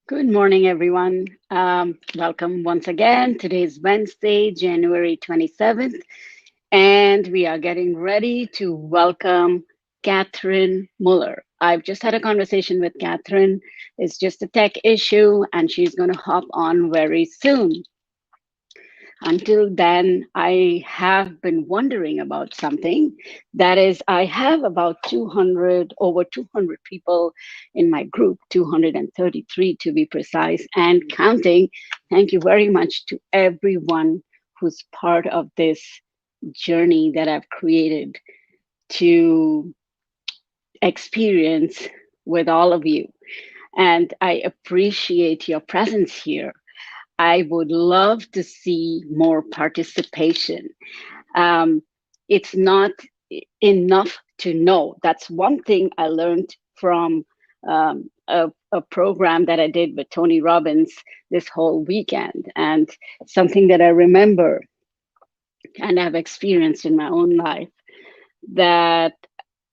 Good morning, everyone. Welcome once again. Today is Wednesday, January 27th, and we are getting ready to welcome Kathryne Muller. I've just had a conversation with Kathryne. It's just a tech issue, and she's going to hop on very soon. Until then, I have been wondering about something. That is, I have about 200, over 200 people in my group, 233 to be precise, and counting. Thank you very much to everyone who's part of this journey that I've created to experience with all of you. And I appreciate your presence here. I would love to see more participation. Um, it's not enough to know. That's one thing I learned from a program that I did with Tony Robbins this whole weekend, and something that I remember and have experienced in my own life, that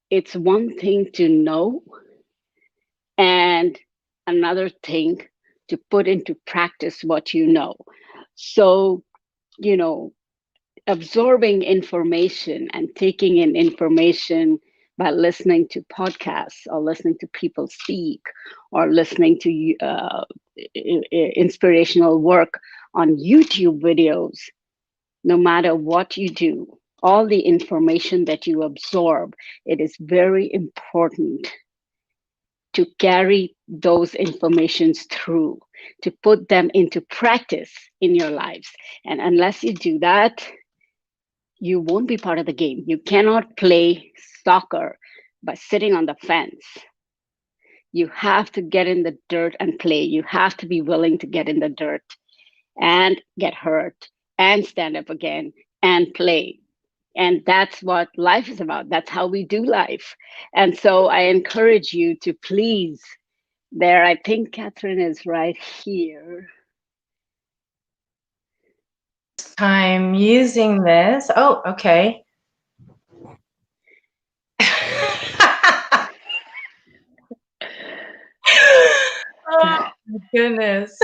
it's one thing to know and another thing to put into practice what you know. So, you know, absorbing information and taking in information by listening to podcasts or listening to people speak or listening to inspirational work on YouTube videos, no matter what you do, all the information that you absorb, it is very important to carry those informations through, to put them into practice in your lives. And unless you do that, you won't be part of the game. You cannot play soccer by sitting on the fence. You have to get in the dirt and play. You have to be willing to get in the dirt and get hurt and stand up again and play. And that's what life is about. That's how we do life. And so I encourage you to please, there, I think Kathryne is right here. Time using this. Oh, okay. Oh my goodness.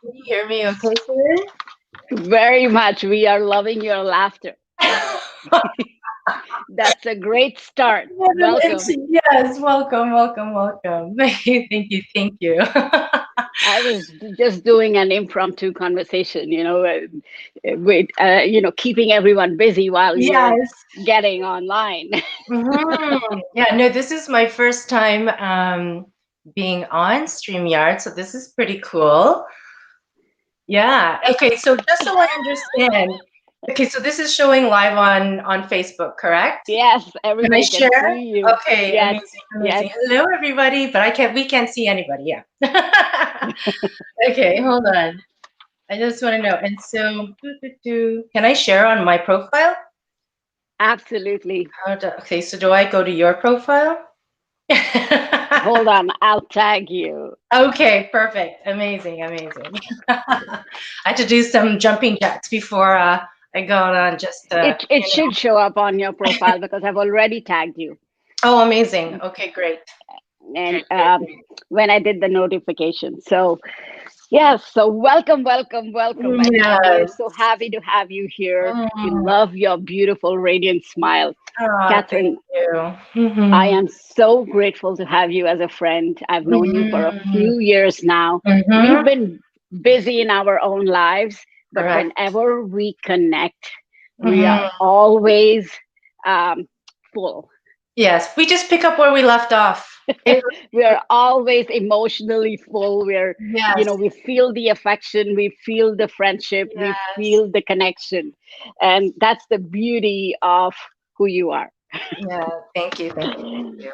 Can you hear me okay, sir? Very much. We are loving your laughter. That's a great start. Welcome. Yes, welcome, welcome, welcome. Thank you, thank you, thank you. I was just doing an impromptu conversation, with keeping everyone busy while you're Yes. getting online. Yeah, no, this is my first time being on StreamYard, so this is pretty cool. Yeah. Okay. So just so I understand, okay. So this is showing live on Facebook, correct? Yes, Can I everybody can share? see you. Okay. Yes, Amazing. yes. Amazing. Hello, everybody. But I can't. We can't see anybody. Yeah. Okay. Hold on. I just want to know. And so, can I share on my profile? Absolutely. Okay. So do I go to your profile? Hold on, I'll tag you. Okay, perfect. Amazing, amazing. I had to do some jumping jacks before I got on just It should show up on your profile because I've already tagged you. Oh, amazing. Okay, great. And Great, great, great. when I did the notification. So yes, so welcome, welcome, welcome. And we're Yes. so happy to have you here. We Mm. love your beautiful, radiant smile. Thank Kathryne, you. I Mm-hmm. am so grateful to have you as a friend. I've known you for a Mm-hmm. few years now. We've Mm-hmm. been busy in our own lives, but Correct. whenever we connect, we are Mm-hmm. always um, full. Yes, we just pick up where we left off. It, We are always emotionally full. yes, We feel the affection, we feel the friendship, we yes, feel the connection. And that's the beauty of who you are. yeah. Thank you, thank you, thank you.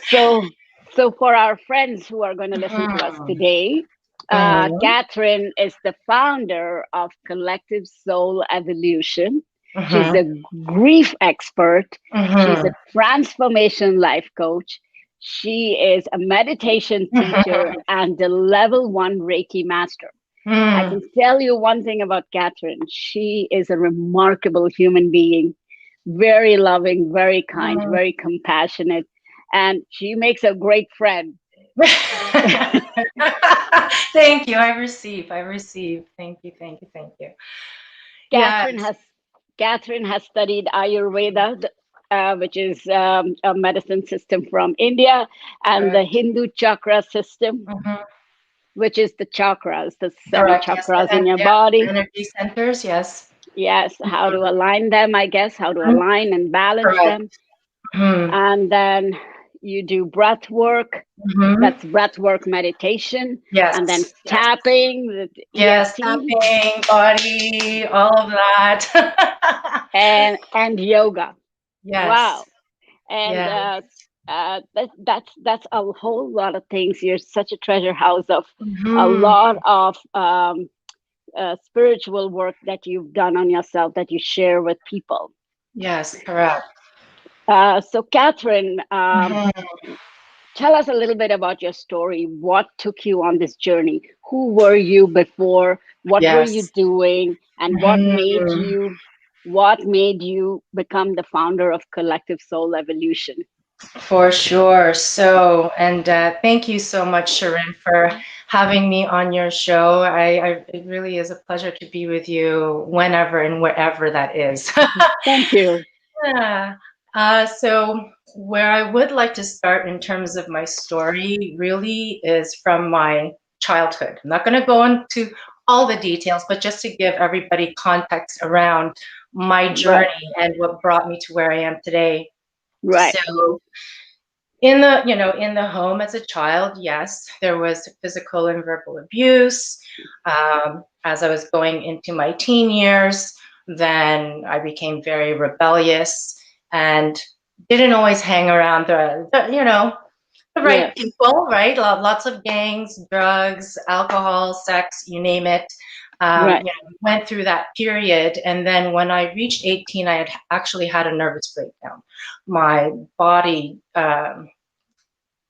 So, so for our friends who are going to listen to us Mm-hmm. today, Mm-hmm. Kathryne is the founder of Collective Soul Evolution. She's Mm-hmm. a grief expert. She's Mm-hmm. a transformation life coach. She is a meditation teacher and the level one Reiki master. I Mm-hmm. can tell you one thing about Kathryne. She is a remarkable human being, very loving, very kind, very compassionate. and she makes a great friend. Thank you. I receive. I receive. Thank you. Thank you. Thank you. Kathryne Yes. has Kathryne has studied Ayurveda, which is a medicine system from India, and the Correct. Hindu chakra system, Hmm. which is the chakras, the seven Correct. Yes. chakras in And your yeah, body. energy centers. Yes. Yes, how to Mhm. align them, I guess, how to Mhm. align and balance Correct. them. Hmm. And then you do breath work. Hmm. That's breath work meditation. And then Yes. Yes. tapping with Yes. EFT Tapping, body, all of that. and yoga. Yes. Wow. And Yeah. that's a whole lot of things. You're such a treasure house of a Hmm. lot of spiritual work that you've done on yourself that you share with people. Yes. Correct. So, Kathryne, Hmm. tell us a little bit about your story. What took you on this journey? Who were you before? What were you Yes. doing? And Hmm. what made you become the founder of Collective Soul Evolution? For sure. So, and thank you so much, Sharon, for having me on your show. It really is a pleasure to be with you whenever and wherever that is. Thank you. Yeah. So, where I would like to start in terms of my story really is from my childhood. I'm not going to go into all the details, but just to give everybody context around my Right, journey and what brought me to where I am today. right, So, in the home as a child, yes, there was physical and verbal abuse. As I was going into my teen years, then I became very rebellious and didn't always hang around the right yes, people, right? Lots of gangs, drugs, alcohol, sex, you name it. right, Went through that period. And then when I reached 18, I had actually had a nervous breakdown. My body,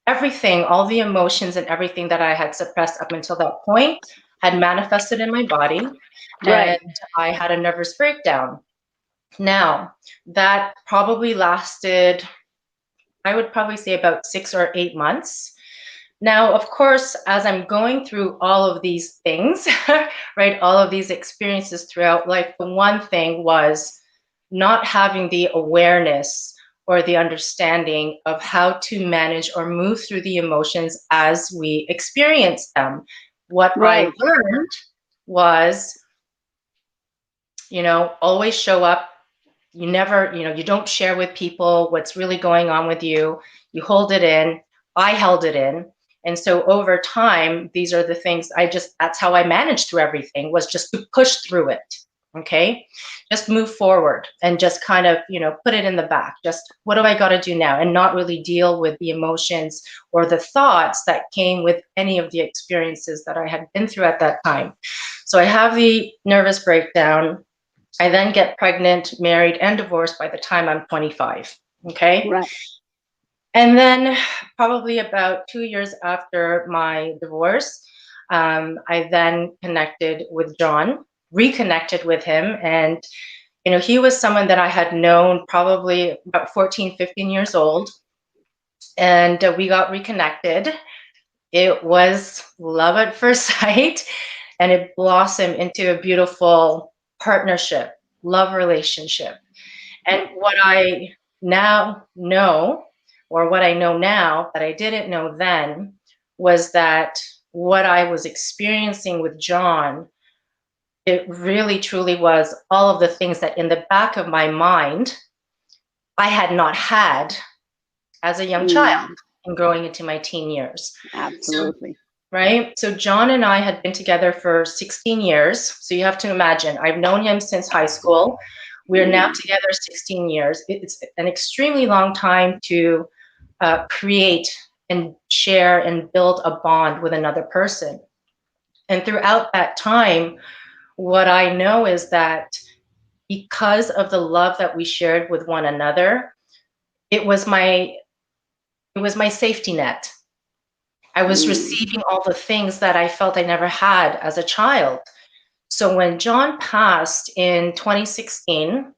everything, all the emotions and everything that I had suppressed up until that point had manifested in my body, right, and I had a nervous breakdown. Now, that probably lasted, I would probably say about 6 or 8 months. Now, of course, as I'm going through all of these things, right, all of these experiences throughout life, the one thing was not having the awareness or the understanding of how to manage or move through the emotions as we experience them. What I right, learned was, always show up. You never, you don't share with people what's really going on with you. You hold it in. I held it in. And so over time, these are the things that's how I managed through everything, was just to push through it. Okay. Just move forward and just kind of, put it in the back. Just what do I got to do now? And not really deal with the emotions or the thoughts that came with any of the experiences that I had been through at that time. So I have the nervous breakdown. I then get pregnant, married, and divorced by the time I'm 25. Okay. right, And then, probably about 2 years after my divorce, I then connected with John, reconnected with him. And, he was someone that I had known probably about 14, 15 years old. And we got reconnected. It was love at first sight, and it blossomed into a beautiful partnership, love relationship. And what I now know, or what I know now that I didn't know then, was that what I was experiencing with John, it really truly was all of the things that in the back of my mind I had not had as a young child mm, and growing into my teen years. So, absolutely, right? So John and I had been together for 16 years. So you have to imagine, I've known him since high school. We're now mm, together 16 years. It's an extremely long time to create and share and build a bond with another person. And throughout that time, what I know is that because of the love that we shared with one another, it was my it was my safety net. I was mm, receiving all the things that I felt I never had as a child. So when John passed in 2016,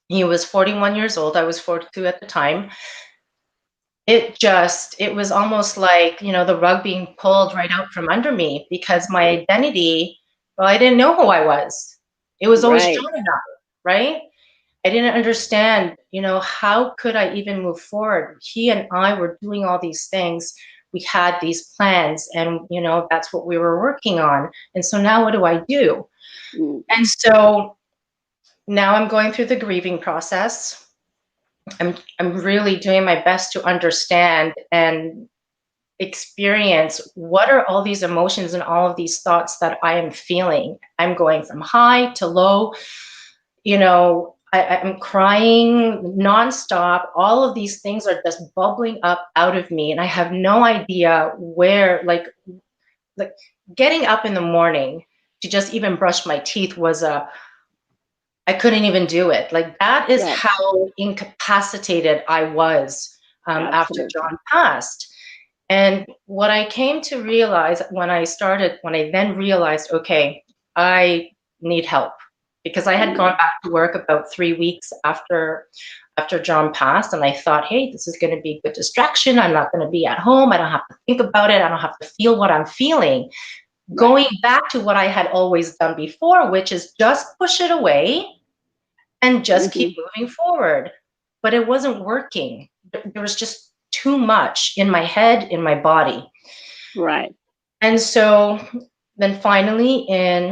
he was 41 years old. I was 42 at the time. it was almost like, the rug being pulled right out from under me, because my identity, well, I didn't know who I was. It was always Right. John and I, right? I didn't understand, how could I even move forward? He and I were doing all these things. We had these plans, and, that's what we were working on. And so now what do I do? Mm. And so now I'm going through the grieving process. I'm really doing my best to understand and experience what are all these emotions and all of these thoughts that I am feeling. I'm going from high to low. I'm crying nonstop. All of these things are just bubbling up out of me, and I have no idea where. Like getting up in the morning to just even brush my teeth was I couldn't even do it. Like, that is Right. how incapacitated I was after Absolutely. John passed. And what I came to realize when I then realized, okay, I need help, because I had gone Mm. back to work about 3 weeks after John passed, and I thought, hey, this is going to be a good distraction. I'm not going to be at home. I don't have to think about it. I don't have to feel what I'm feeling. Right. Going back to what I had always done before, which is just push it away and just keep Hmm. moving forward. But it wasn't working. There was just too much in my head, in my body. Right. And so then finally,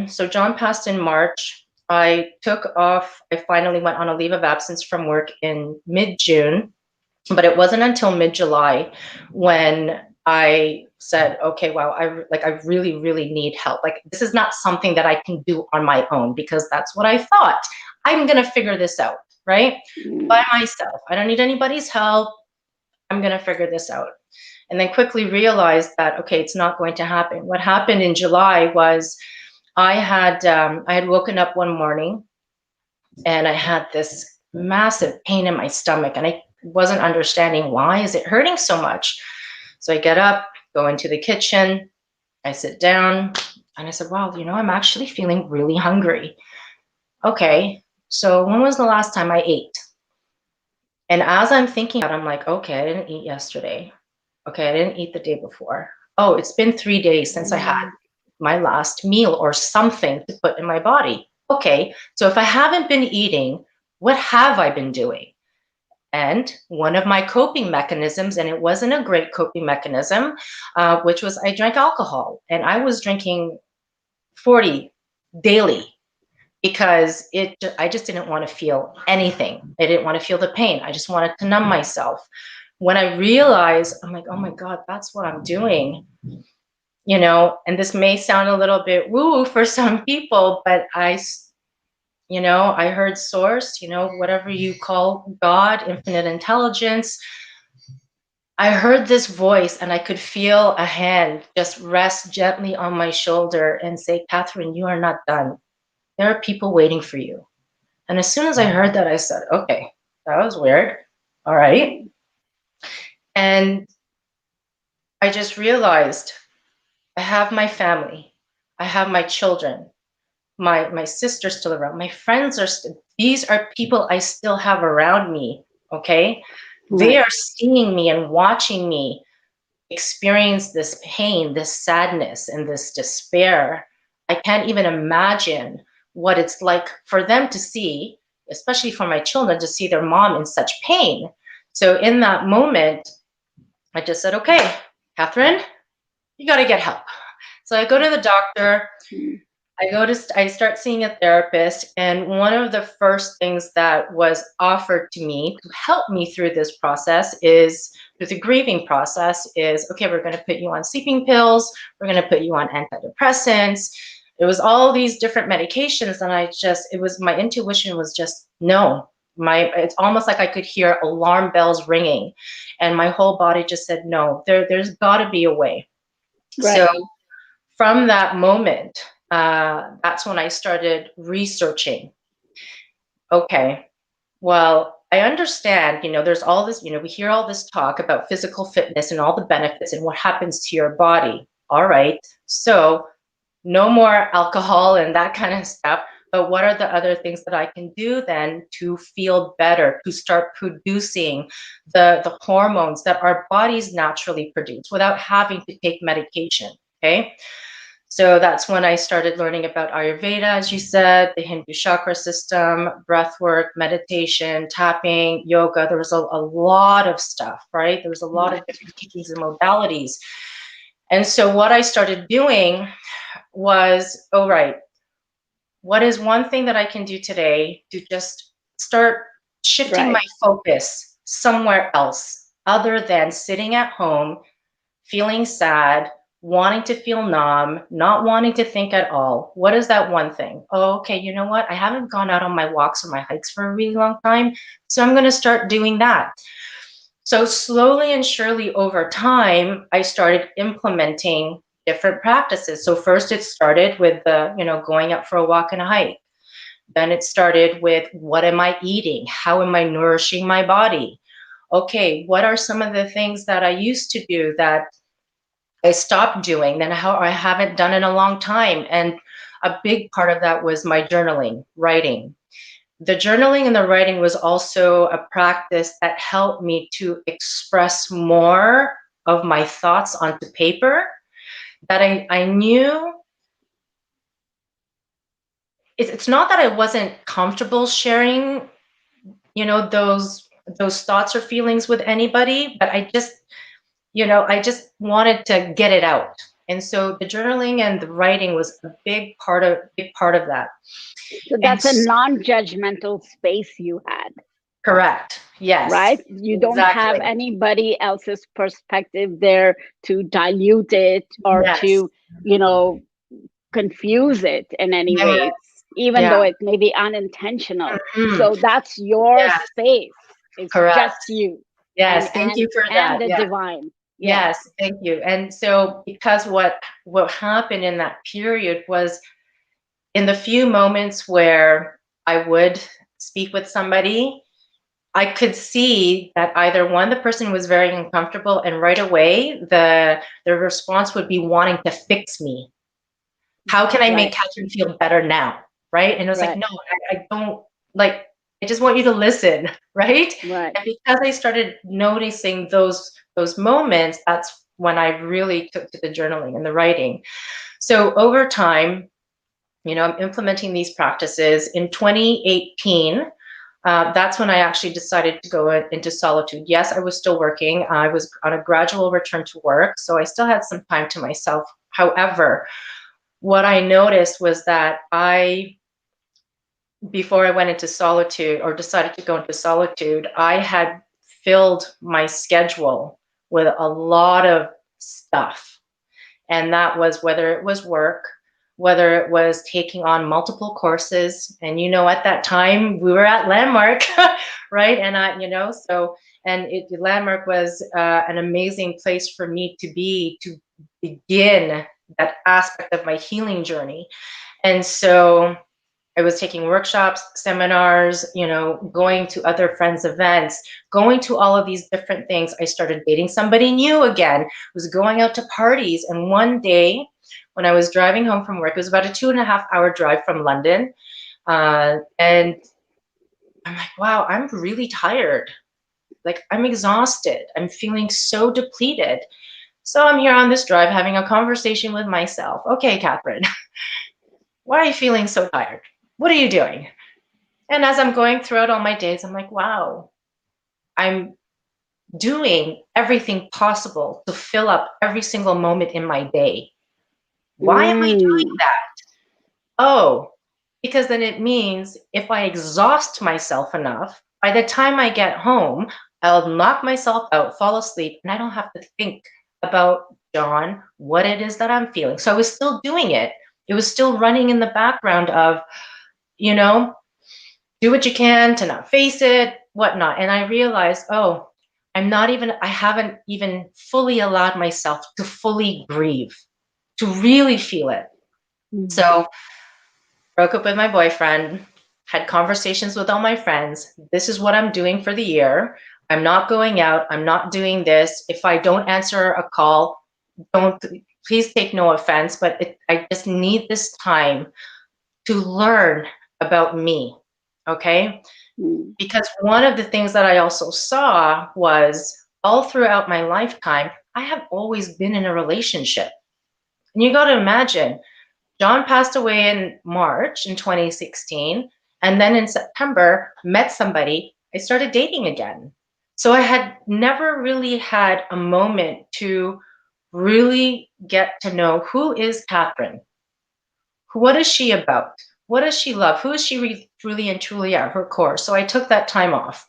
so John passed in March. I took off, I finally went on a leave of absence from work in mid-June, but it wasn't until mid-July when I said, okay, wow, I really, really need help. Like, this is not something that I can do on my own, because that's what I thought. I'm going to figure this out, right? By Mm. myself. I don't need anybody's help. I'm going to figure this out. And then quickly realized that, okay, it's not going to happen. What happened in July was I had woken up one morning, and I had this massive pain in my stomach, and I wasn't understanding, why is it hurting so much? So I get up, go into the kitchen, I sit down, and I said, wow, I'm actually feeling really hungry. Okay, so when was the last time I ate? And as I'm thinking about it, I'm like, okay, I didn't eat yesterday. Okay, I didn't eat the day before. Oh, it's been 3 days since I had my last meal or something to put in my body. Okay, so if I haven't been eating, what have I been doing? And one of my coping mechanisms, and it wasn't a great coping mechanism, which was I drank alcohol, and I was drinking 40 daily, because I just didn't want to feel anything. I didn't want to feel the pain. I just wanted to numb myself. When I realized, I'm like, oh my God, that's what I'm doing. And this may sound a little bit woo for some people, but I heard source, whatever you call God, infinite intelligence. I heard this voice, and I could feel a hand just rest gently on my shoulder and say, Kathryne, you are not done. There are people waiting for you. And as soon as I heard that, I said, okay, that was weird. All right. Mm. And I just realized I have my family, I have my children, my sister's still around, my friends these are people I still have around me. Okay. They Right. are seeing me and watching me experience this pain, this sadness, and this despair. I can't even imagine what it's like for them to see, especially for my children, to see their mom in such pain. So in that moment, I just said, okay, Kathryne, you got to get help. So I go to the doctor. Mm. I start seeing a therapist, and one of the first things that was offered to me to help me through this process is through the grieving process is, okay, we're going to put you on sleeping pills, we're going to put you on antidepressants. It was all these different medications, and it was, my intuition was just no. It's almost like I could hear alarm bells ringing, and my whole body just said no. There's got to be a way. So Right. from that moment, that's when I started researching. Okay, well, I understand, there's all this, we hear all this talk about physical fitness and all the benefits and what happens to your body. All right, so no more alcohol and that kind of stuff. but what are the other things that I can do then to feel better, to start producing the hormones that our bodies naturally produce without having to take medication, okay? So that's when I started learning about Ayurveda, as you said, the Hindu chakra system, breath work, meditation, tapping, yoga. There was a lot of stuff, right? There was a lot of different teachings and modalities. And so what I started doing was, oh, right, what is one thing that I can do today to just start shifting my Right. focus somewhere else other than sitting at home, feeling sad, wanting to feel numb, not wanting to think at all? What is that one thing? Oh, okay, you know what? I haven't gone out on my walks or my hikes for a really long time, so I'm going to start doing that. So slowly and surely over time, I started implementing different practices. So first it started with the, going up for a walk and a hike. Then it started with, what am I eating? How am I nourishing my body? Okay, what are some of the things that I used to do that I stopped doing, then how I haven't done in a long time? And a big part of that was my journaling, writing. The journaling and the writing was also a practice that helped me to express more of my thoughts onto paper, that I knew it's not that I wasn't comfortable sharing, those thoughts or feelings with anybody, but I just wanted to get it out. And so the journaling and the writing was a big part of that. So And that's a non-judgmental space you had, correct. Yes, right? You don't have exactly. anybody else's perspective there to dilute it or Yes. to, you know, confuse it in any Yeah. way, even Yeah. though it may be unintentional. Mhm. So that's your Yes, space. It's just correct. you Yes, and thank you for and that. the Yeah. divine. Yeah. Yes, thank you. And so because what happened in that period was, in the few moments where I would speak with somebody, I could see that either one, the person was very uncomfortable, and right away the response would be wanting to fix me. How can I make Right. Kathryne feel better now? Right. And it was like, Right. no, I don't like, I just want you to listen. Right. Right. And because I started noticing those moments, that's when I really took to the journaling and the writing. So over time, I'm implementing these practices. In 2018, that's when I actually decided to go into solitude. Yes, I was still working. I was on a gradual return to work, so I still had some time to myself. However, what I noticed was that before I went into solitude or decided to go into solitude, I had filled my schedule with a lot of stuff. And that was whether it was work, whether it was taking on multiple courses. And, at that time we were at Landmark, right? And Landmark was an amazing place for me to be, to begin that aspect of my healing journey. And so I was taking workshops, seminars, going to other friends' events, going to all of these different things. I started dating somebody new again, was going out to parties. And one day when I was driving home from work, it was about a 2.5 hour drive from London. And I'm like, wow, I'm really tired. Like, I'm exhausted. I'm feeling so depleted. So I'm here on this drive having a conversation with myself. Okay, Kathryne, why are you feeling so tired? What are you doing? And as I'm going throughout all my days, I'm like, wow, I'm doing everything possible to fill up every single moment in my day. Why am I doing Mm. that? Oh, because then it means if I exhaust myself enough, by the time I get home, I'll knock myself out, fall asleep, and I don't have to think about, John, what it is that I'm feeling. So I was still doing it. It was still running in the background of, you know, do what you can to not face it, whatnot. And I realized, oh, I haven't even fully allowed myself to fully grieve, to really feel it. Mm. So broke up with my boyfriend, had conversations with all my friends. This is what I'm doing for the year. I'm not going out. I'm not doing this. If I don't answer a call, don't, please take no offense, but I just need this time to learn about me. Okay. Mm. Because one of the things that I also saw was all throughout my lifetime, I have always been in a relationship. And you got to imagine, John passed away in March in 2016. And then in September, met somebody, I started dating again. So I had never really had a moment to really get to know who is Kathryne? What is she about? What does she love? Who is she really and truly at her core? So I took that time off.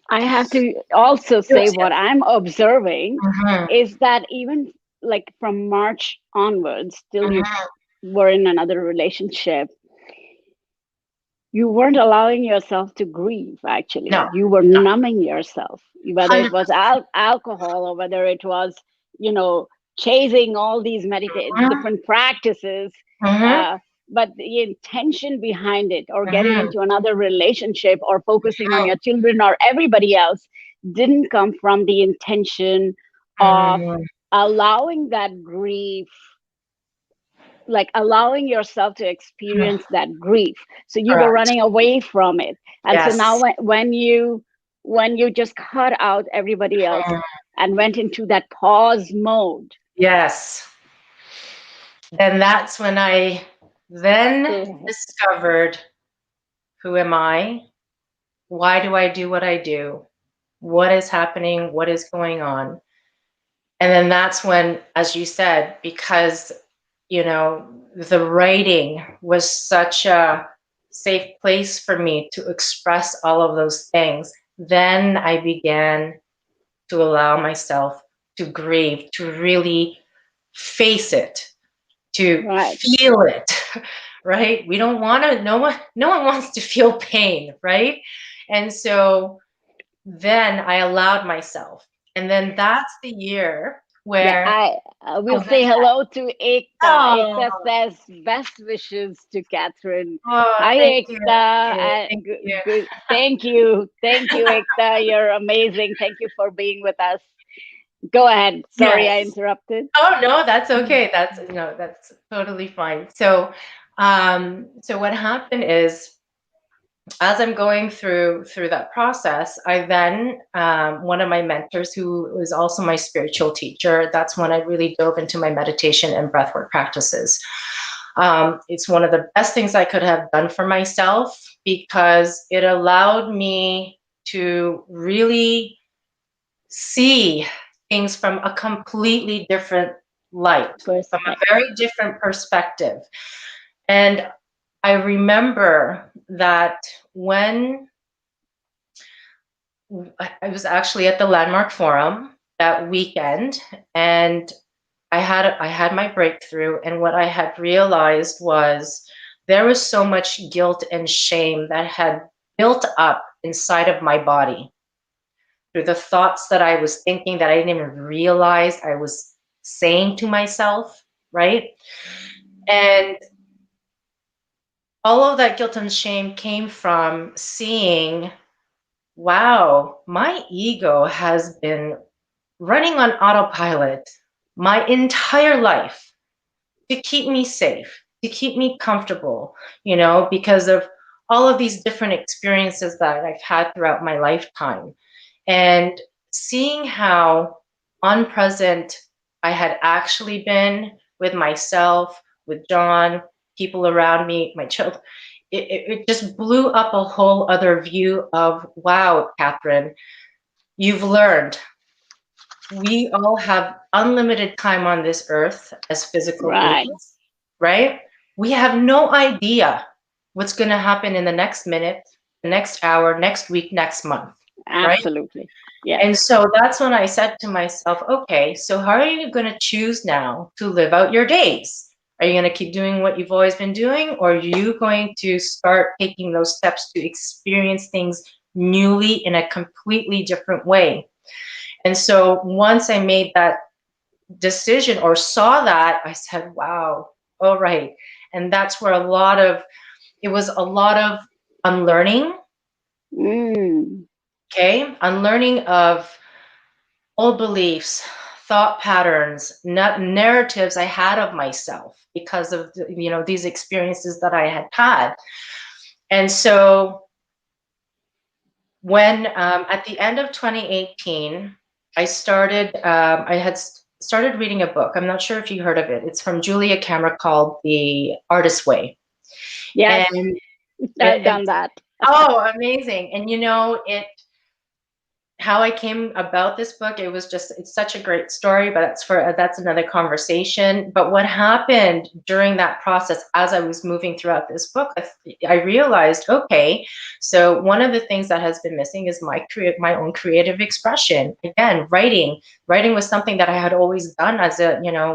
I have to also say Yes, what yes. I'm observing Mhm, is that even like from March onwards, till you mhm. were in another relationship, you weren't allowing yourself to grieve. Actually, No, you were no, numbing yourself, whether it was 100%. alcohol or whether it was, you know, chasing all these Mhm, different practices. mhm, uh, but the intention behind it, or getting mhm, into another relationship, or focusing on mhm, your children or everybody else, didn't come from the intention of mhm. allowing that grief, like allowing yourself to experience that grief. So you were Correct. running away from it. And so now Yes. when you just cut out everybody else Mhm. and went into that pause mode. Yes. Then that's when I then Go ahead. discovered, who am I? Why do I do what I do? What is happening? What is going on? And then that's when, as you said, because, the writing was such a safe place for me to express all of those things, then I began to allow myself to grieve, to really face it, to Right. feel it, right? We don't want to, no one wants to feel pain, right? And so then I allowed myself. And then that's the year Yeah, where, I will oh, go say ahead. hello to Ekta. Oh, Ekta says best wishes to Kathryne. oh, Hi thank you. Ekta. Thank you. Thank Good, you. good. Thank you Ekta, you're amazing. Thank you for being with us. Go ahead, sorry I Yes. interrupted. Oh no, that's okay. That's no, that's totally fine. So what happened is, as I'm going through that process, I then one of my mentors, who was also my spiritual teacher, that's when I really dove into my meditation and breathwork practices. It's one of the best things I could have done for myself because it allowed me to really see things from a completely different light, from a very Perspective. different perspective. And I remember that when I was actually at the Landmark Forum that weekend, and I had my breakthrough, and what I had realized was there was so much guilt and shame that had built up inside of my body through the thoughts that I was thinking that I didn't even realize I was saying to myself, right? And all of that guilt and shame came from seeing, wow, my ego has been running on autopilot my entire life to keep me safe, to keep me comfortable, because of all of these different experiences that I've had throughout my lifetime. And seeing how unpresent I had actually been with myself, with John, people around me, my children, it just blew up a whole other view of, wow, Kathryne, you've learned. We all have unlimited time on this earth as physical Right. beings, right? We have no idea what's going to happen in the next minute, the next hour, next week, next month, right? Absolutely. Yes. And so that's when I said to myself, okay, so how are you going to choose now to live out your days? Are you going to keep doing what you've always been doing? Or are you going to start taking those steps to experience things newly in a completely different way? And so once I made that decision or saw that, I said, wow, all right. And that's where it was a lot of unlearning, Mm. okay? Unlearning of old beliefs, thought patterns, narratives I had of myself because of these experiences that I had had. And so when at the end of 2018, I had started reading a book. I'm not sure if you heard of it. It's from Julia Cameron called The Artist's Way. Yes, And I've it, done that. oh, amazing. And how I came about this book, it's such a great story, but that's another conversation. But what happened during that process, as I was moving throughout this book, I realized, okay, so one of the things that has been missing is my own creative expression. Again, writing was something that I had always done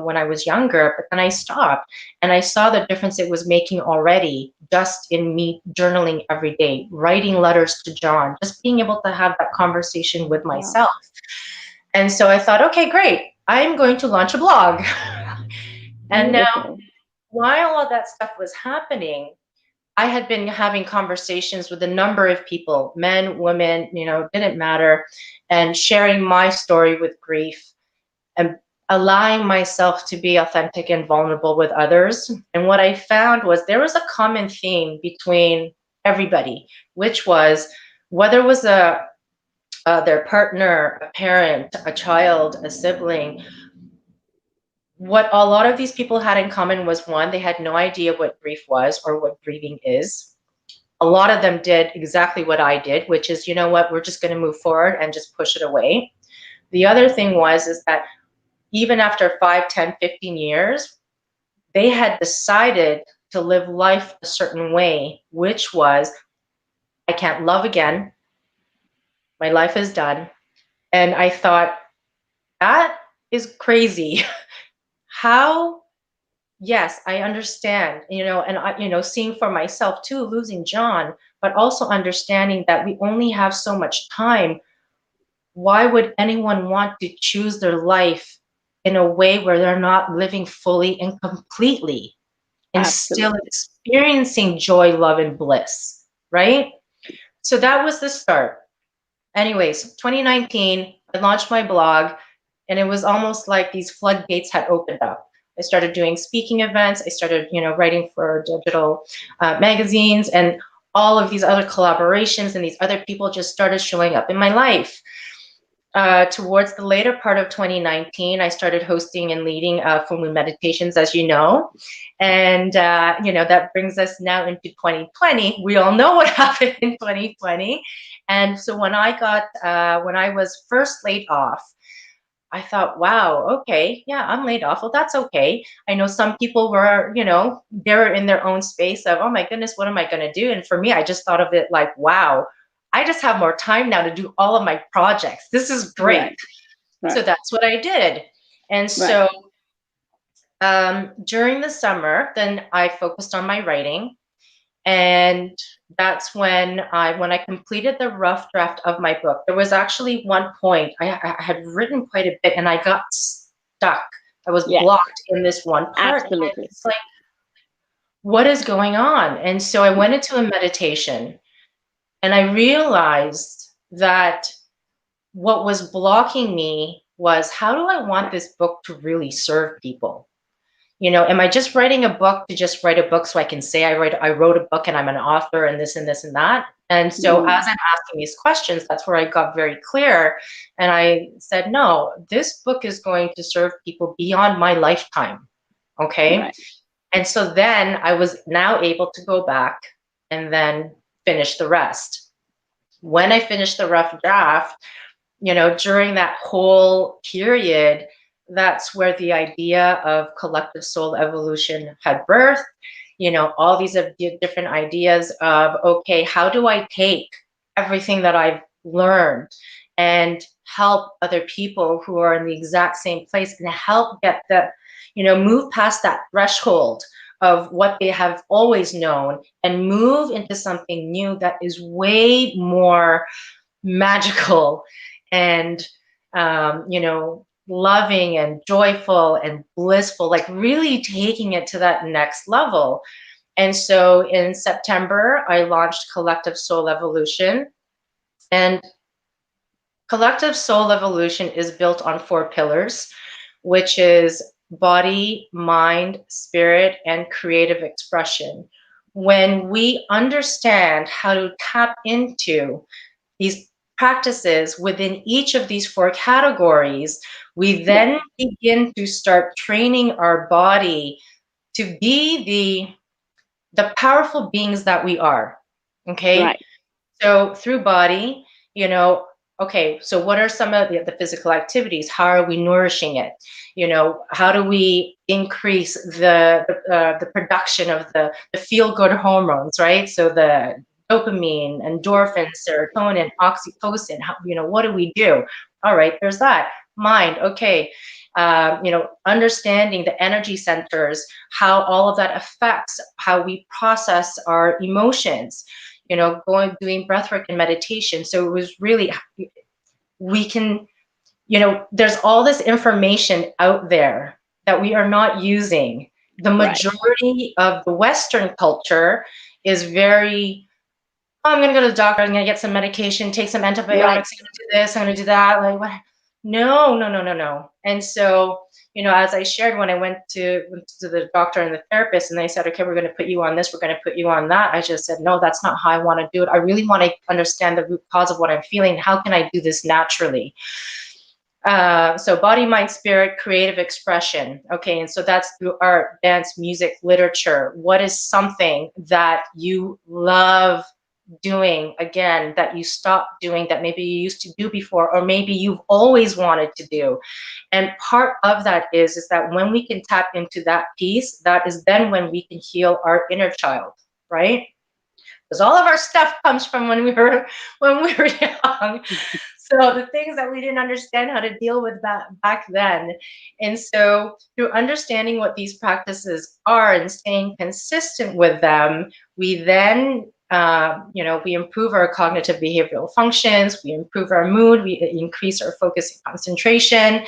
when I was younger, but then I stopped and I saw the difference it was making already just in me journaling every day, writing letters to John, just being able to have that conversation with Wow, myself. And so I thought, okay, great, I'm going to launch a blog. And now, beautiful. while all that stuff was happening, I had been having conversations with a number of people, men, women, didn't matter, and sharing my story with grief and allowing myself to be authentic and vulnerable with others. And what I found was there was a common theme between everybody, which was whether it was their partner, a parent, a child, a sibling. What a lot of these people had in common was one, they had no idea what grief was or what grieving is. A lot of them did exactly what I did, which is, you know what, we're just going to move forward and just push it away. The other thing is that even after 5, 10, 15 years, they had decided to live life a certain way, which was, I can't love again. My life is done. And I thought, that is crazy. How, yes, I understand, and seeing for myself too, losing John, but also understanding that we only have so much time. Why would anyone want to choose their life in a way where they're not living fully and completely and still Absolutely. experiencing joy, love, and bliss, right? So that was the start. Anyways, 2019, I launched my blog, and it was almost like these floodgates had opened up. I started doing speaking events. I started, writing for digital magazines, and all of these other collaborations and these other people just started showing up in my life. Towards the later part of 2019, I started hosting and leading full moon meditations, as you know. And, that brings us now into 2020. We all know what happened in 2020. And so when I was first laid off, I thought, wow, okay, yeah, I'm laid off. Well, that's okay. I know some people were, they're in their own space of, oh my goodness, what am I going to do? And for me, I just thought of it like, wow, I just have more time now to do all of my projects. This is great. Right, So right, that's what I did. And right. so during the summer, then I focused on my writing. And that's when I completed the rough draft of my book. There was actually one point I had written quite a bit, and I got stuck. I was Yes, blocked in this one part, and absolutely. it's like, what is going on? And so I went into a meditation, and I realized that what was blocking me was, how do I want this book to really serve people? Am I just writing a book to just write a book so I can say I wrote a book and I'm an author and this and this and that? And so as Mm, I'm asking these questions, that's where I got very clear. And I said, no, this book is going to serve people beyond my lifetime. Okay. right, And so then I was now able to go back and then finish the rest. When I finished the rough draft, during that whole period, that's where the idea of collective soul evolution had birth. All these different ideas of, okay, how do I take everything that I've learned and help other people who are in the exact same place and help get move past that threshold of what they have always known and move into something new that is way more magical and loving and joyful and blissful, like really taking it to that next level. And so in September, I launched Collective Soul Evolution. And Collective Soul Evolution is built on 4 pillars, which is body, mind, spirit, and creative expression. when we understand how to tap into these practices within each of these four categories, we Yeah. then begin to start training our body to be the powerful beings that we are. Okay. Right. So through body, you know, okay, so what are some of the physical activities? How are we nourishing it? You know, how do we increase the production of the feel good hormones, right? So the dopamine, endorphin, serotonin, oxytocin. How, you know, what do we do? All right, there's that mind. Okay, you know, understanding the energy centers, how all of that affects how we process our emotions, you know, going doing breath work and meditation. So it was really, we can, you know, there's all this information out there that we are not using. The Right. majority of the Western culture is very, oh, I'm going to go to the doctor, I'm going to get some medication, take some Right. antibiotics, I'm going to do this, I'm going to do that. Like, what? No, no, no, no, no. And so, you know, as I shared, when I went to the doctor and the therapist, and they said, okay, we're going to put you on this, we're going to put you on that. I just said, no, that's not how I want to do it. I really want to understand the root cause of what I'm feeling. How can I do this naturally? So body, mind, spirit, creative expression. Okay, and so that's through art, dance, music, literature. What is something that you love doing again, that you stopped doing, that maybe you used to do before, or maybe you've always wanted to do? And part of that is that when we can tap into that piece, that is then when we can heal our inner child, right? Because all of our stuff comes from when we were young. So the things that we didn't understand how to deal with that back then. And so through understanding what these practices are and staying consistent with them, we then you know, we improve our cognitive behavioral functions, we improve our mood, we increase our focus and concentration.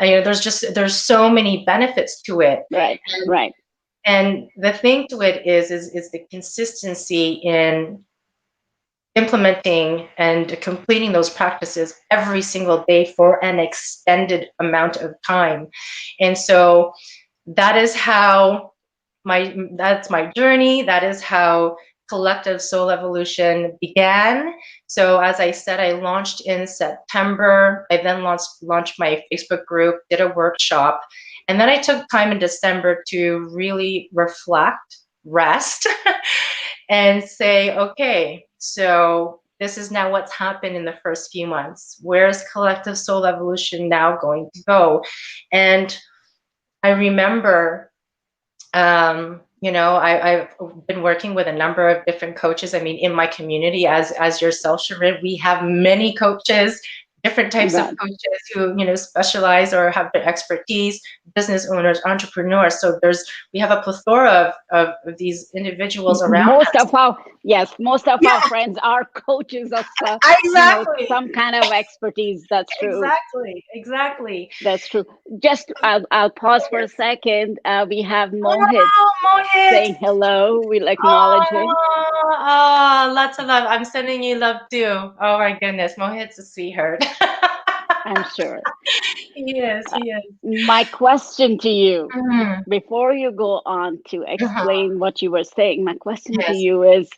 You know, there's so many benefits to it. Right. Right. And the thing to it is the consistency in implementing and completing those practices every single day for an extended amount of time. And so that is how that's my journey. That is how Collective Soul Evolution began. So as I said, I launched in September. I then launched my Facebook group, did a workshop, and then I took time in December to really reflect, rest, and say, okay, so this is now what's happened in the first few months. Where is Collective Soul Evolution now going to go? And I remember, you know, I've been working with a number of different coaches. I mean, in my community, as yourself, Sharon, we have many coaches, different types of Right. coaches who, you know, specialize or have their expertise, business owners, entrepreneurs. So we have a plethora of these individuals around Most us. of our, yes, most of our Yeah, friends are coaches of, exactly. some kind of expertise. That's true. Exactly. Exactly. That's true. Just, I'll pause for a Yes. second. We have Mohit Oh, Mohit. saying hello. We'll acknowledge him. Oh, lots of love. I'm sending you love too. Oh my goodness, Mohit's a sweetheart. I'm sure. He is. Uh, He is. my question to you, Mhm, before you go on to mhm. explain what you were saying, my question to Yes. you is